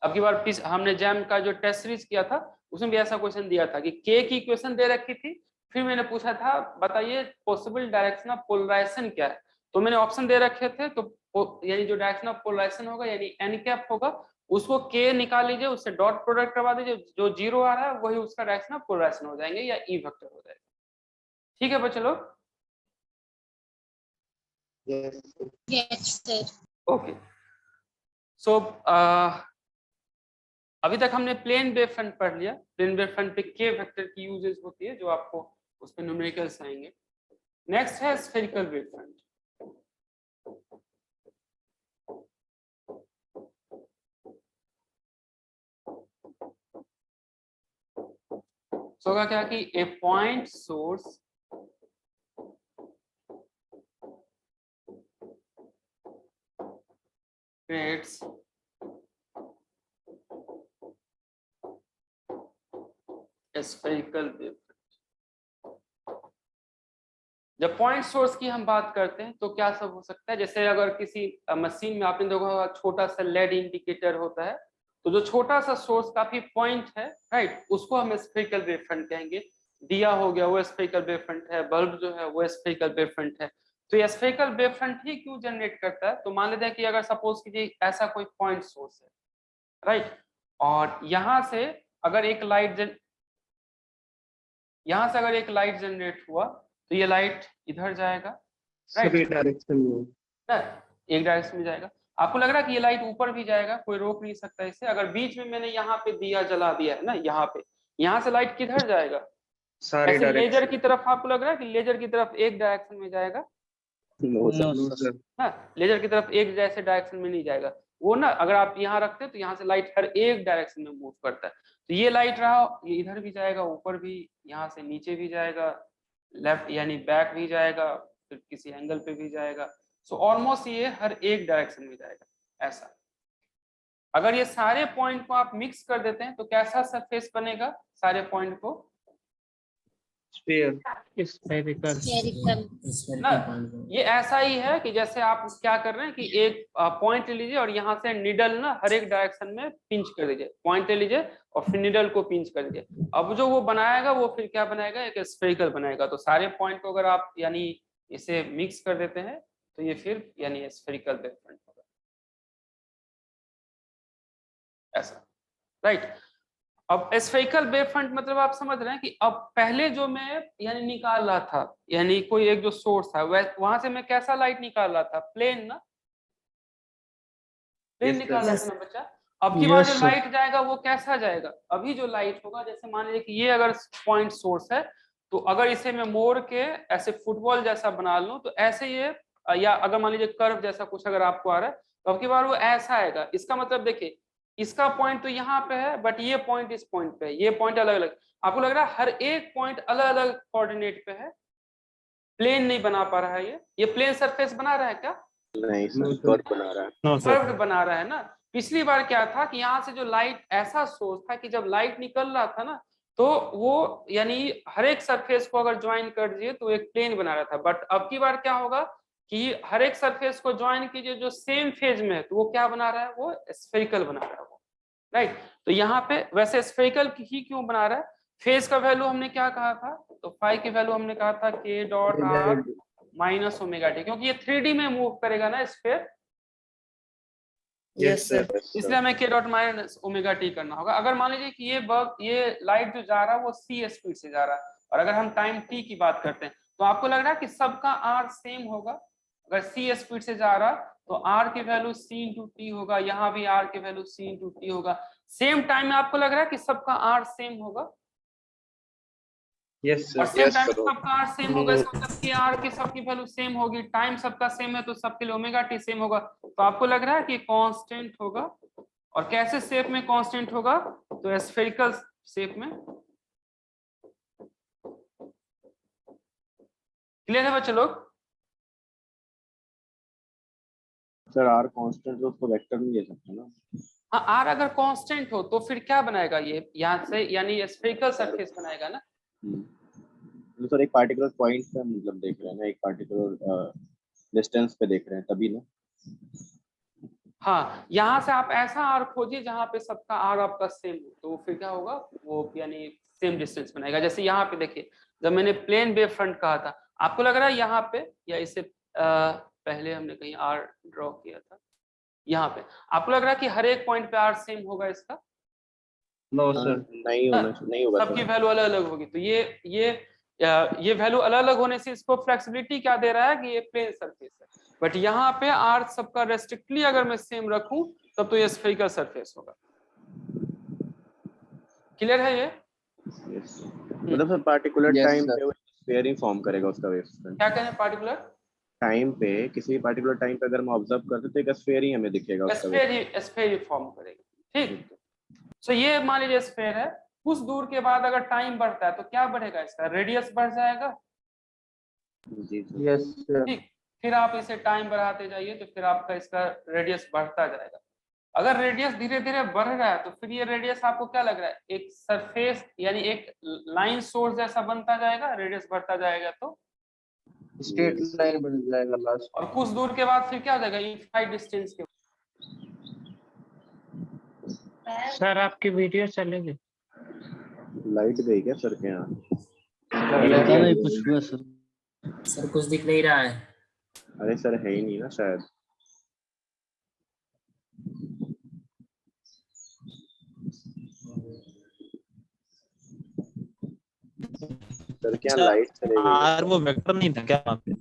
अब की बार हमने जैम का जो टेस्ट सीरीज किया था उसमें भी ऐसा क्वेश्चन दिया था कि के की इक्वेशन दे रखी थी, फिर मैंने पूछा था बताइए पॉसिबल डायरेक्शन ऑफ पोलराइजेशन क्या है, तो मैंने ऑप्शन दे रखे थे, तो यानी जो डायरेक्शन ऑफ पोलराइजेशन होगा यानी एन कैप होगा, उसको के निकाल लीजिए, उससे डॉट प्रोडक्ट करवा दीजिए, जो 0 आ रहा है वही उसका डायरेक्शन ऑफ पोलराइजेशन हो जाएंगे या ई वेक्टर हो जाएगा। ठीक है बच्चे लोग? Yes sir. ओके, सो अभी तक हमने प्लेन वेव फ्रंट पढ़ लिया। प्लेन वेव फ्रंट पे के वेक्टर की यूजेस होती है, जो आपको उस पे न्यूमेरिकल्स आएंगे। नेक्स्ट है स्फेरिकल वेव फ्रंट। होगा क्या कि A point source creates a spherical wave. जब पॉइंट सोर्स की हम बात करते हैं तो क्या सब हो सकता है, जैसे अगर किसी मशीन में आपने देखा होगा छोटा सा लेड इंडिकेटर होता है, तो जो छोटा सा सोर्स काफी पॉइंट है, राइट, उसको हम स्फेरिकल वेव फ्रंट कहेंगे। दिया हो गया वो स्फेरिकल वेव फ्रंट है, बल्ब जो है वो स्फेरिकल वेव फ्रंट है। तो ये स्फेरिकल वेव फ्रंट ही क्यों जनरेट करता है, तो मान लेते हैं कि अगर सपोज कीजिए ऐसा कोई पॉइंट सोर्स है, राइट, और यहाँ से अगर एक लाइट जनरेट हुआ तो ये लाइट इधर जाएगा, राइट, सभी डायरेक्शन में ना, एक डायरेक्शन में जाएगा। आपको लग रहा है कि ये लाइट ऊपर भी जाएगा, कोई रोक नहीं सकता इसे। अगर बीच में मैंने यहाँ पे दिया जला दिया है ना, यहाँ पे, यहाँ से लाइट किधर जाएगा, सारे ऐसे लेजर डायरेक्शन की तरफ। आपको लग रहा है कि लेजर की तरफ एक डायरेक्शन में जाएगा नो सर। ना, लेजर की तरफ एक जैसे डायरेक्शन में नहीं जाएगा वो ना। अगर आप यहाँ रखते हैं तो यहाँ से लाइट हर एक डायरेक्शन में मूव करता है। तो ये लाइट रहा, ये इधर भी जाएगा, ऊपर भी, यहाँ से नीचे भी जाएगा, लेफ्ट यानी बैक भी जाएगा, फिर किसी एंगल पे भी जाएगा। सो ऑलमोस्ट ये हर एक डायरेक्शन में जाएगा ऐसा। अगर ये सारे पॉइंट को आप मिक्स कर देते हैं तो कैसा सरफेस बनेगा सारे पॉइंट को, ना, ये ऐसा ही है कि जैसे आप क्या कर रहे हैं कि एक पॉइंट ले लीजिए और यहाँ से निडल ना हर एक डायरेक्शन में पिंच कर दीजिए, पॉइंट ले लीजिए और फिर निडल को पिंच कर दीजिए। अब जो वो बनाएगा वो फिर क्या बनाएगा, एक स्फेरिकल बनाएगा। तो सारे पॉइंट को अगर आप यानी इसे मिक्स कर देते हैं तो ये फिर यानी स्फेरिकल वेव फ्रंट होगा ऐसा, राइट। अब स्फेरिकल वेव फ्रंट मतलब आप समझ रहे हैं कि अब पहले जो मैं यानी निकाल रहा था, यानी कोई एक जो सोर्स था वहां से मैं कैसा लाइट निकाल रहा था, प्लेन ना, प्लेन निकाल रहा था ना बच्चा। अब की बार जो लाइट जाएगा वो कैसा जाएगा, अभी जो लाइट होगा, जैसे मान लीजिए कि ये अगर पॉइंट सोर्स है तो अगर इसे मैं मोड़ के ऐसे फुटबॉल जैसा बना लूं तो ऐसे ये, या अगर मान लीजिए कर्व जैसा कुछ अगर आपको आ रहा है तो अब की बार वो ऐसा आएगा। इसका मतलब देखिए इसका पॉइंट तो यहाँ पे है बट ये पॉइंट इस पॉइंट पे है, ये पॉइंट अलग अलग। आपको लग रहा है हर एक पॉइंट अलग अलग कोऑर्डिनेट पे है, प्लेन नहीं बना पा रहा है। ये प्लेन सरफेस बना रहा है क्या, नहीं सर, बना रहा है, कर्व्ड बना रहा है ना। पिछली बार क्या था कि यहाँ से जो लाइट, ऐसा सोर्स था कि जब लाइट निकल रहा था ना तो वो यानी हर एक सरफेस को अगर ज्वाइन कर दिए तो एक प्लेन बना रहा था। बट अब की बार क्या होगा कि हर एक सरफेस को ज्वाइन कीजिए जो सेम फेज में है तो वो क्या बना रहा है, वो स्फेरिकल बना रहा है वो, राइट। तो यहाँ पे वैसे स्फेरिकल ही क्यों बना रहा है, फेज का वैल्यू हमने क्या कहा था, तो फाई की वैल्यू हमने कहा था k dot r minus omega T, क्योंकि ये 3D में मूव करेगा ना स्फेयर, यस सर, इसलिए हमें k dot minus omega T करना होगा। अगर मान लीजिए कि ये लाइट जो जा रहा है वो c स्पीड से जा रहा है और अगर हम टाइम t की बात करते हैं तो आपको लग रहा है कि सबका r सेम होगा। अगर c स्पीड से जा रहा तो r की वैल्यू c इंटू टी होगा, यहाँ भी r की वैल्यू c इंटू टी होगा। सेम टाइम में आपको लग रहा है कि सबका r सेम होगा, यस और सर, सेम टाइम सबका r सेम होगा, इसका मतलब कि r की सबकी वैल्यू सेम होगी, टाइम सबका सेम है तो सबके लिए ओमेगा टी सेम होगा। तो आपको लग रहा है कि कांस्टेंट होगा, और कैसे शेप में कांस्टेंट होगा, तो स्फेरिकल शेप में। क्लियर है बच्चे लोग? सर आर कांस्टेंट तो उसको वेक्टर नहीं ले सकते ना। हाँ, आर अगर कांस्टेंट हो तो फिर क्या बनाएगा, ये यहाँ से यानी स्फेरिकल सरफेस बनाएगा ना। तो सर एक पार्टिकुलर पॉइंट पे मतलब देख रहे हैं ना, एक पार्टिकुलर डिस्टेंस पे देख रहे हैं तभी ना। हाँ, यहाँ से आप ऐसा आर खोजिए जहाँ पे सबका आर आपका सेम हो, तो फिर क्या होगा, वो यानी सेम डिस्टेंस बनाएगा। जैसे यहाँ पे देखिए, जब मैंने प्लेन वेव फ्रंट कहा था, आपको लग रहा है यहाँ पे, या इससे पहले हमने कहीं आर ड्रॉ किया था, यहाँ पे आपको लग रहा है कि हर एक पॉइंट पे आर सेम होगा इसका? नो सर, नहीं होगा, सबकी वैल्यू अलग अलग होगी। तो ये वैल्यू अलग अलग होने से इसको फ्लेक्सिबिलिटी क्या दे रहा है कि ये प्लेन सरफेस है। बट यहाँ पे आर सबका रेस्ट्रिक्टली अगर मैं सेम रखूं तब तो ये स्फेरिकल सरफेस होगा। क्लियर है ये? मतलब सर पार्टिकुलर टाइम पे वो स्फीयर ही फॉर्म करेगा उसका वेव फ्रंट। क्या कहें, पार्टिकुलर टाइम पे, किसी पार्टिकुलर टाइम पे अगर हम ऑब्जर्व करते तो एक स्फीयर ही हमें दिखेगा उसका, स्फीयर ही फॉर्म करेगा। ठीक, सो ये मान लीजिए स्फीयर है, कुछ दूर के बाद अगर टाइम बढ़ता है तो क्या बढ़ेगा, इसका रेडियस बढ़ जाएगा। जी यस सर, ठीक, फिर आप इसे टाइम बढ़ाते जाइए तो फिर आपका इसका रेडियस बढ़ता जाएगा। अगर रेडियस धीरे धीरे बढ़ रहा है तो फिर ये रेडियस आपको क्या लग रहा है, एक सरफेस यानी एक लाइन सोर्स जैसा बनता जाएगा, रेडियस बढ़ता जाएगा तो स्ट्रेट लाइन बन जाएगा लास्ट। और कुछ दूर के बाद फिर क्या हो जाएगा, इनफाइनाइट डिस्टेंस के। सर आपकी वीडियो चलेगी? लाइट गई क्या सर के यहाँ? पता नहीं कुछ हुआ सर। सर कुछ दिख नहीं रहा है। अरे सर है ही नहीं ना शायद। सर क्या लाइट चले गई? वो वेक्टर नहीं था क्या वहाँ पे?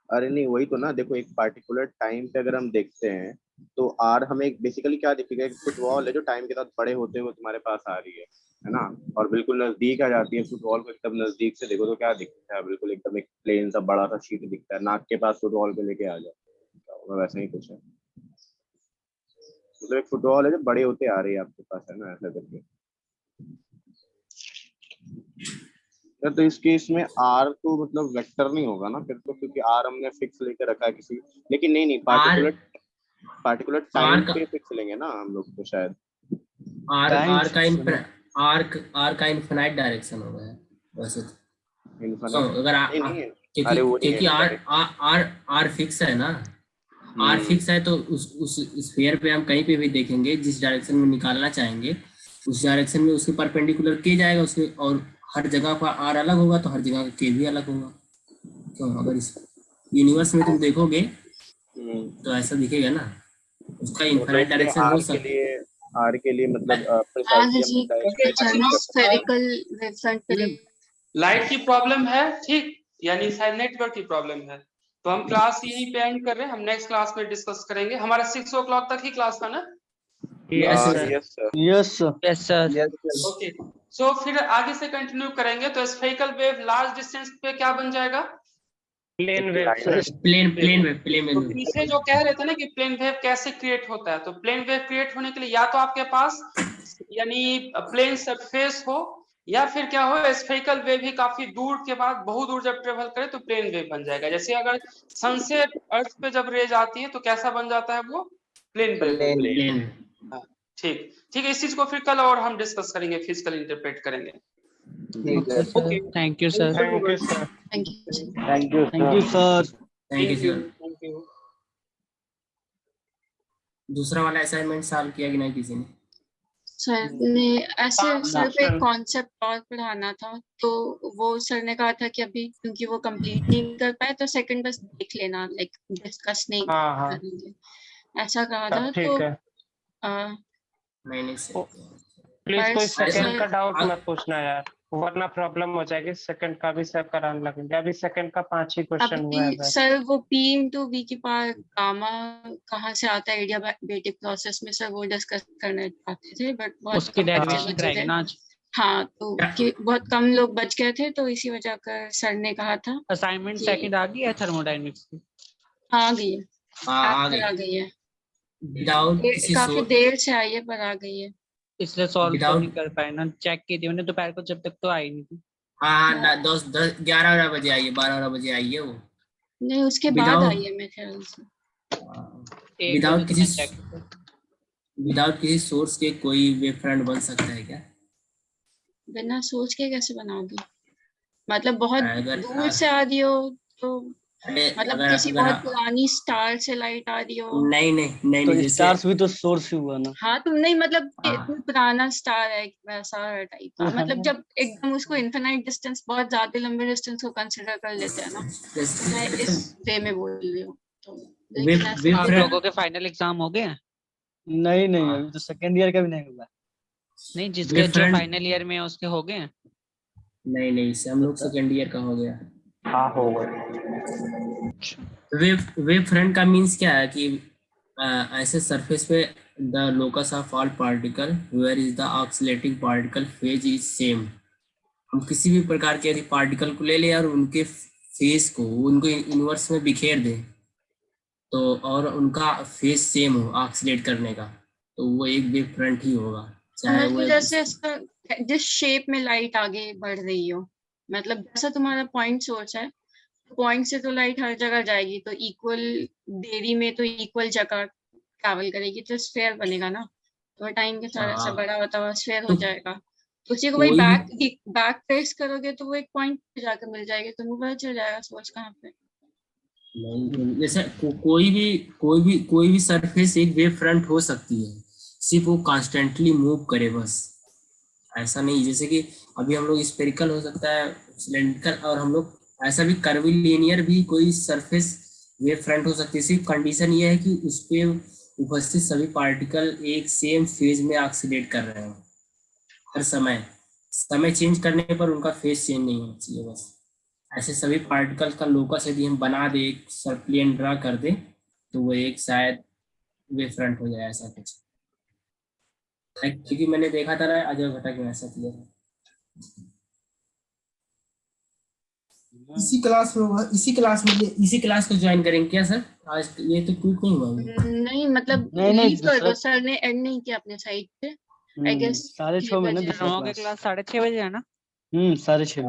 अरे नहीं वही तो ना, देखो एक पार्टिकुलर टाइम पे अगर हम देखते हैं तो आर हमें बेसिकली क्या दिखेगा, एक फुटबॉल है जो टाइम के साथ बड़े होते हुए तुम्हारे पास आ रही है ना, और बिल्कुल नजदीक आ जाती है। फुटबॉल को एकदम नजदीक से देखो तो क्या दिखता है, बिल्कुल एकदम एक प्लेन सा बड़ा सा शीट दिखता है, नाक के पास फुटबॉल को लेके आ जाओ, वैसे ही कुछ है। मतलब एक फुटबॉल है जो बड़े होते आ रही है आपके पास, है ना, ऐसा करके। तो इस केस में आर तो मतलब वेक्टर नहीं होगा ना फिर तो, क्योंकि आर हमने फिक्स लेके रखा है किसी, लेकिन नहीं पार्टिकुलर टाइम पे फिक्स लेंगे ना हम लोग तो शायद। आर का इनफिनाइट डायरेक्शन होगा वैसे तो। अगर क्योंकि आर फिक्स है ना, आर फिक्स है तो उस स्फीयर पे हम कहीं पे भी देखेंगे, जिस डायरेक्शन में निकालना चाहेंगे उस डायरेक्शन में उसके परपेंडिकुलर के जाएगा उसके, और हर जगह का आर अलग होगा तो हर जगह का के भी अलग होगा। क्यों, अगर इस यूनिवर्स में तुम देखोगे तो ऐसा दिखेगा ना, उसका इनफाइनाइट डायरेक्शन हो सकता है। आर के लिए मतलब लाइट की प्रॉब्लम है, ठीक, यानी शायद नेटवर्क की प्रॉब्लम है। तो हम क्लास यहीं पे एंड कर रहे हैं, हम नेक्स्ट क्लास में डिस्कस करेंगे। हमारा 6 o'clock तक ही क्लास था ना? Yes sir. ओके, सो फिर आगे से कंटिन्यू करेंगे। तो स्फेरिकल वेव लार्ज डिस्टेंस पे क्या बन जाएगा? Plane wave. तो पीछे जो कह रहे थे ना कि प्लेन वेव कैसे क्रिएट होता है, तो प्लेन वेव क्रिएट होने के लिए या तो आपके पास यानी प्लेन सरफेस हो, या फिर क्या हो, स्फेरिकल वेव ही काफी दूर के बाद बहुत दूर जब ट्रेवल करे तो प्लेन वेव बन जाएगा। जैसे अगर सन से अर्थ पे जब रेज आती है तो कैसा बन जाता है वो? Plane wave. ठीक ठीक है, इस चीज को फिर कल और हम डिस्कस करेंगे, फिजिकल इंटरप्रेट करेंगे। Okay, thank you sir. Thank you sir. दूसरा वाला असाइनमेंट सॉल्व किया कि नहीं किसी ने? सर ने ऐसे सर को एक कॉन्सेप्ट और पढ़ाना था, तो वो सर ने कहा था कि अभी क्योंकि वो कंप्लीट नहीं कर पाए तो सेकंड बस देख लेना, लाइक डिस्कस नहीं करेंगे ऐसा कहा था। तो प्लीज कोई सेकंड का डाउट मत पूछना यार, वरना प्रॉब्लम हो जाएगी। सेकंड का भी सर कराने लगेंगे। अभी सेकंड का 5 ही क्वेश्चन हुआ है सर। वो P into V की पावर गामा कहाँ से आता है एडियाबैटिक प्रोसेस में, सर वो डिस्कस करना चाहते थे, बट बहुत उसकी डेरिवेशन कराएंगे ना आज। हाँ, तो बहुत कम लोग बच गए थे, तो इसी वजह कर सर ने कहा था। असाइनमेंट सेकंड आ गई है थर्मोडायनेमिक्स की? आ गई है, आ गई है। काफी देर से आई है पर आ गई है। इसलिए सॉल्व तो नहीं कर पाए ना, चेक की थी मैंने दोपहर को, जब तक तो आई नहीं थी। हाँ 11 बजे आई है, 12 बजे आई है वो। नहीं, उसके बाद आई है मेरे ख्याल से। विदाउट किसी सोर्स के कोई वेव फ्रंट बन सकता है क्या? बिना सोच के कैसे बनाओगे? मतलब बहुत दूर से आ रही हो तो मतलब किसी बहुत पुरानी स्टार से लाइट आ रही हो। नहीं तो स्टार्स भी तो सोर्स ही हुआ ना। हाँ, तुम नहीं मतलब पुराना स्टार है वैसा टाइप का, मतलब जब एकदम उसको इनफिनाइट डिस्टेंस, बहुत ज्यादा लंबे डिस्टेंस को कंसीडर कर लेते हैं ना, मैं इस वे में बोल रही हूँ। तो आप लोगों के फाइनल एग्जाम हो गए? नहीं अभी तो सेकंड ईयर का भी नहीं हुआ। नहीं, जिसके जो फाइनल ईयर में उसके हो गए? नहीं हम लोग सेकंड ईयर का हो गया। हाँ हो गया। वेव फ्रंट का मींस क्या है कि ऐसे सरफेस पे the locus of all particle where is the oscillating particle phase is same. हम किसी भी प्रकार के यदि पार्टिकल को ले लें और उनके फेज को उनको इनवर्स में बिखेर दें तो और उनका फेज सेम हो ऑक्सीलेट करने का, तो वो एक वेव फ्रंट ही होगा। चाहे वो जैसे जिस शेप में लाइट आगे बढ़ रही हो, मतलब जैसा तुम्हारा पॉइंट सोर्स है, पॉइंट से तो लाइट हर जगह जाएगी, तो इक्वल देरी में तो इक्वल जगह ट्रैवल करेगी, तो स्फीयर बनेगा ना, तो टाइम के साथ ऐसा बड़ा होता हुआ स्फीयर हो जाएगा। उसी को वही बैक ट्रेस करोगे तो वो एक पॉइंट पे जाकर मिल जाएगी, तुमको पता चल जाएगा सोर्स कहाँ पे। नहीं, जैसे कोई भी सरफेस एक वेव फ्रंट हो सकती है, सिर्फ वो कॉन्स्टेंटली मूव करे बस। ऐसा नहीं जैसे कि अभी हम लोग स्फेरिकल हो सकता है, सिलेंड्रिकल, और हम लोग ऐसा भी कर्विलिनियर भी कोई सरफेस वेव फ्रंट हो सकती है। सिर्फ कंडीशन ये है कि उस पे उपस्थित सभी पार्टिकल एक सेम फेज में ऑक्सीडेट कर रहे हो हर समय चेंज करने पर उनका फेज चेंज नहीं होना चाहिए बस। ऐसे सभी पार्टिकल का लोकस यदि हम बना दे, एक सर्पिलियन ड्रा कर दे, तो वो एक शायद वेव फ्रंट हो जाए, ऐसा कुछ। क्योंकि मैंने देखा था ना अजय घटक में ऐसा किया था। इसी क्लास को ज्वाइन करेंगे क्या सर? आज ये तो क्विक नहीं हुआ। नहीं मतलब नहीं, लीव कर दूसरा- दो, सर ने एंड नहीं किया अपने साइड पे। आई गेस 6:30 में ना दूसरा की क्लास 6:30 बजे है ना? 6:30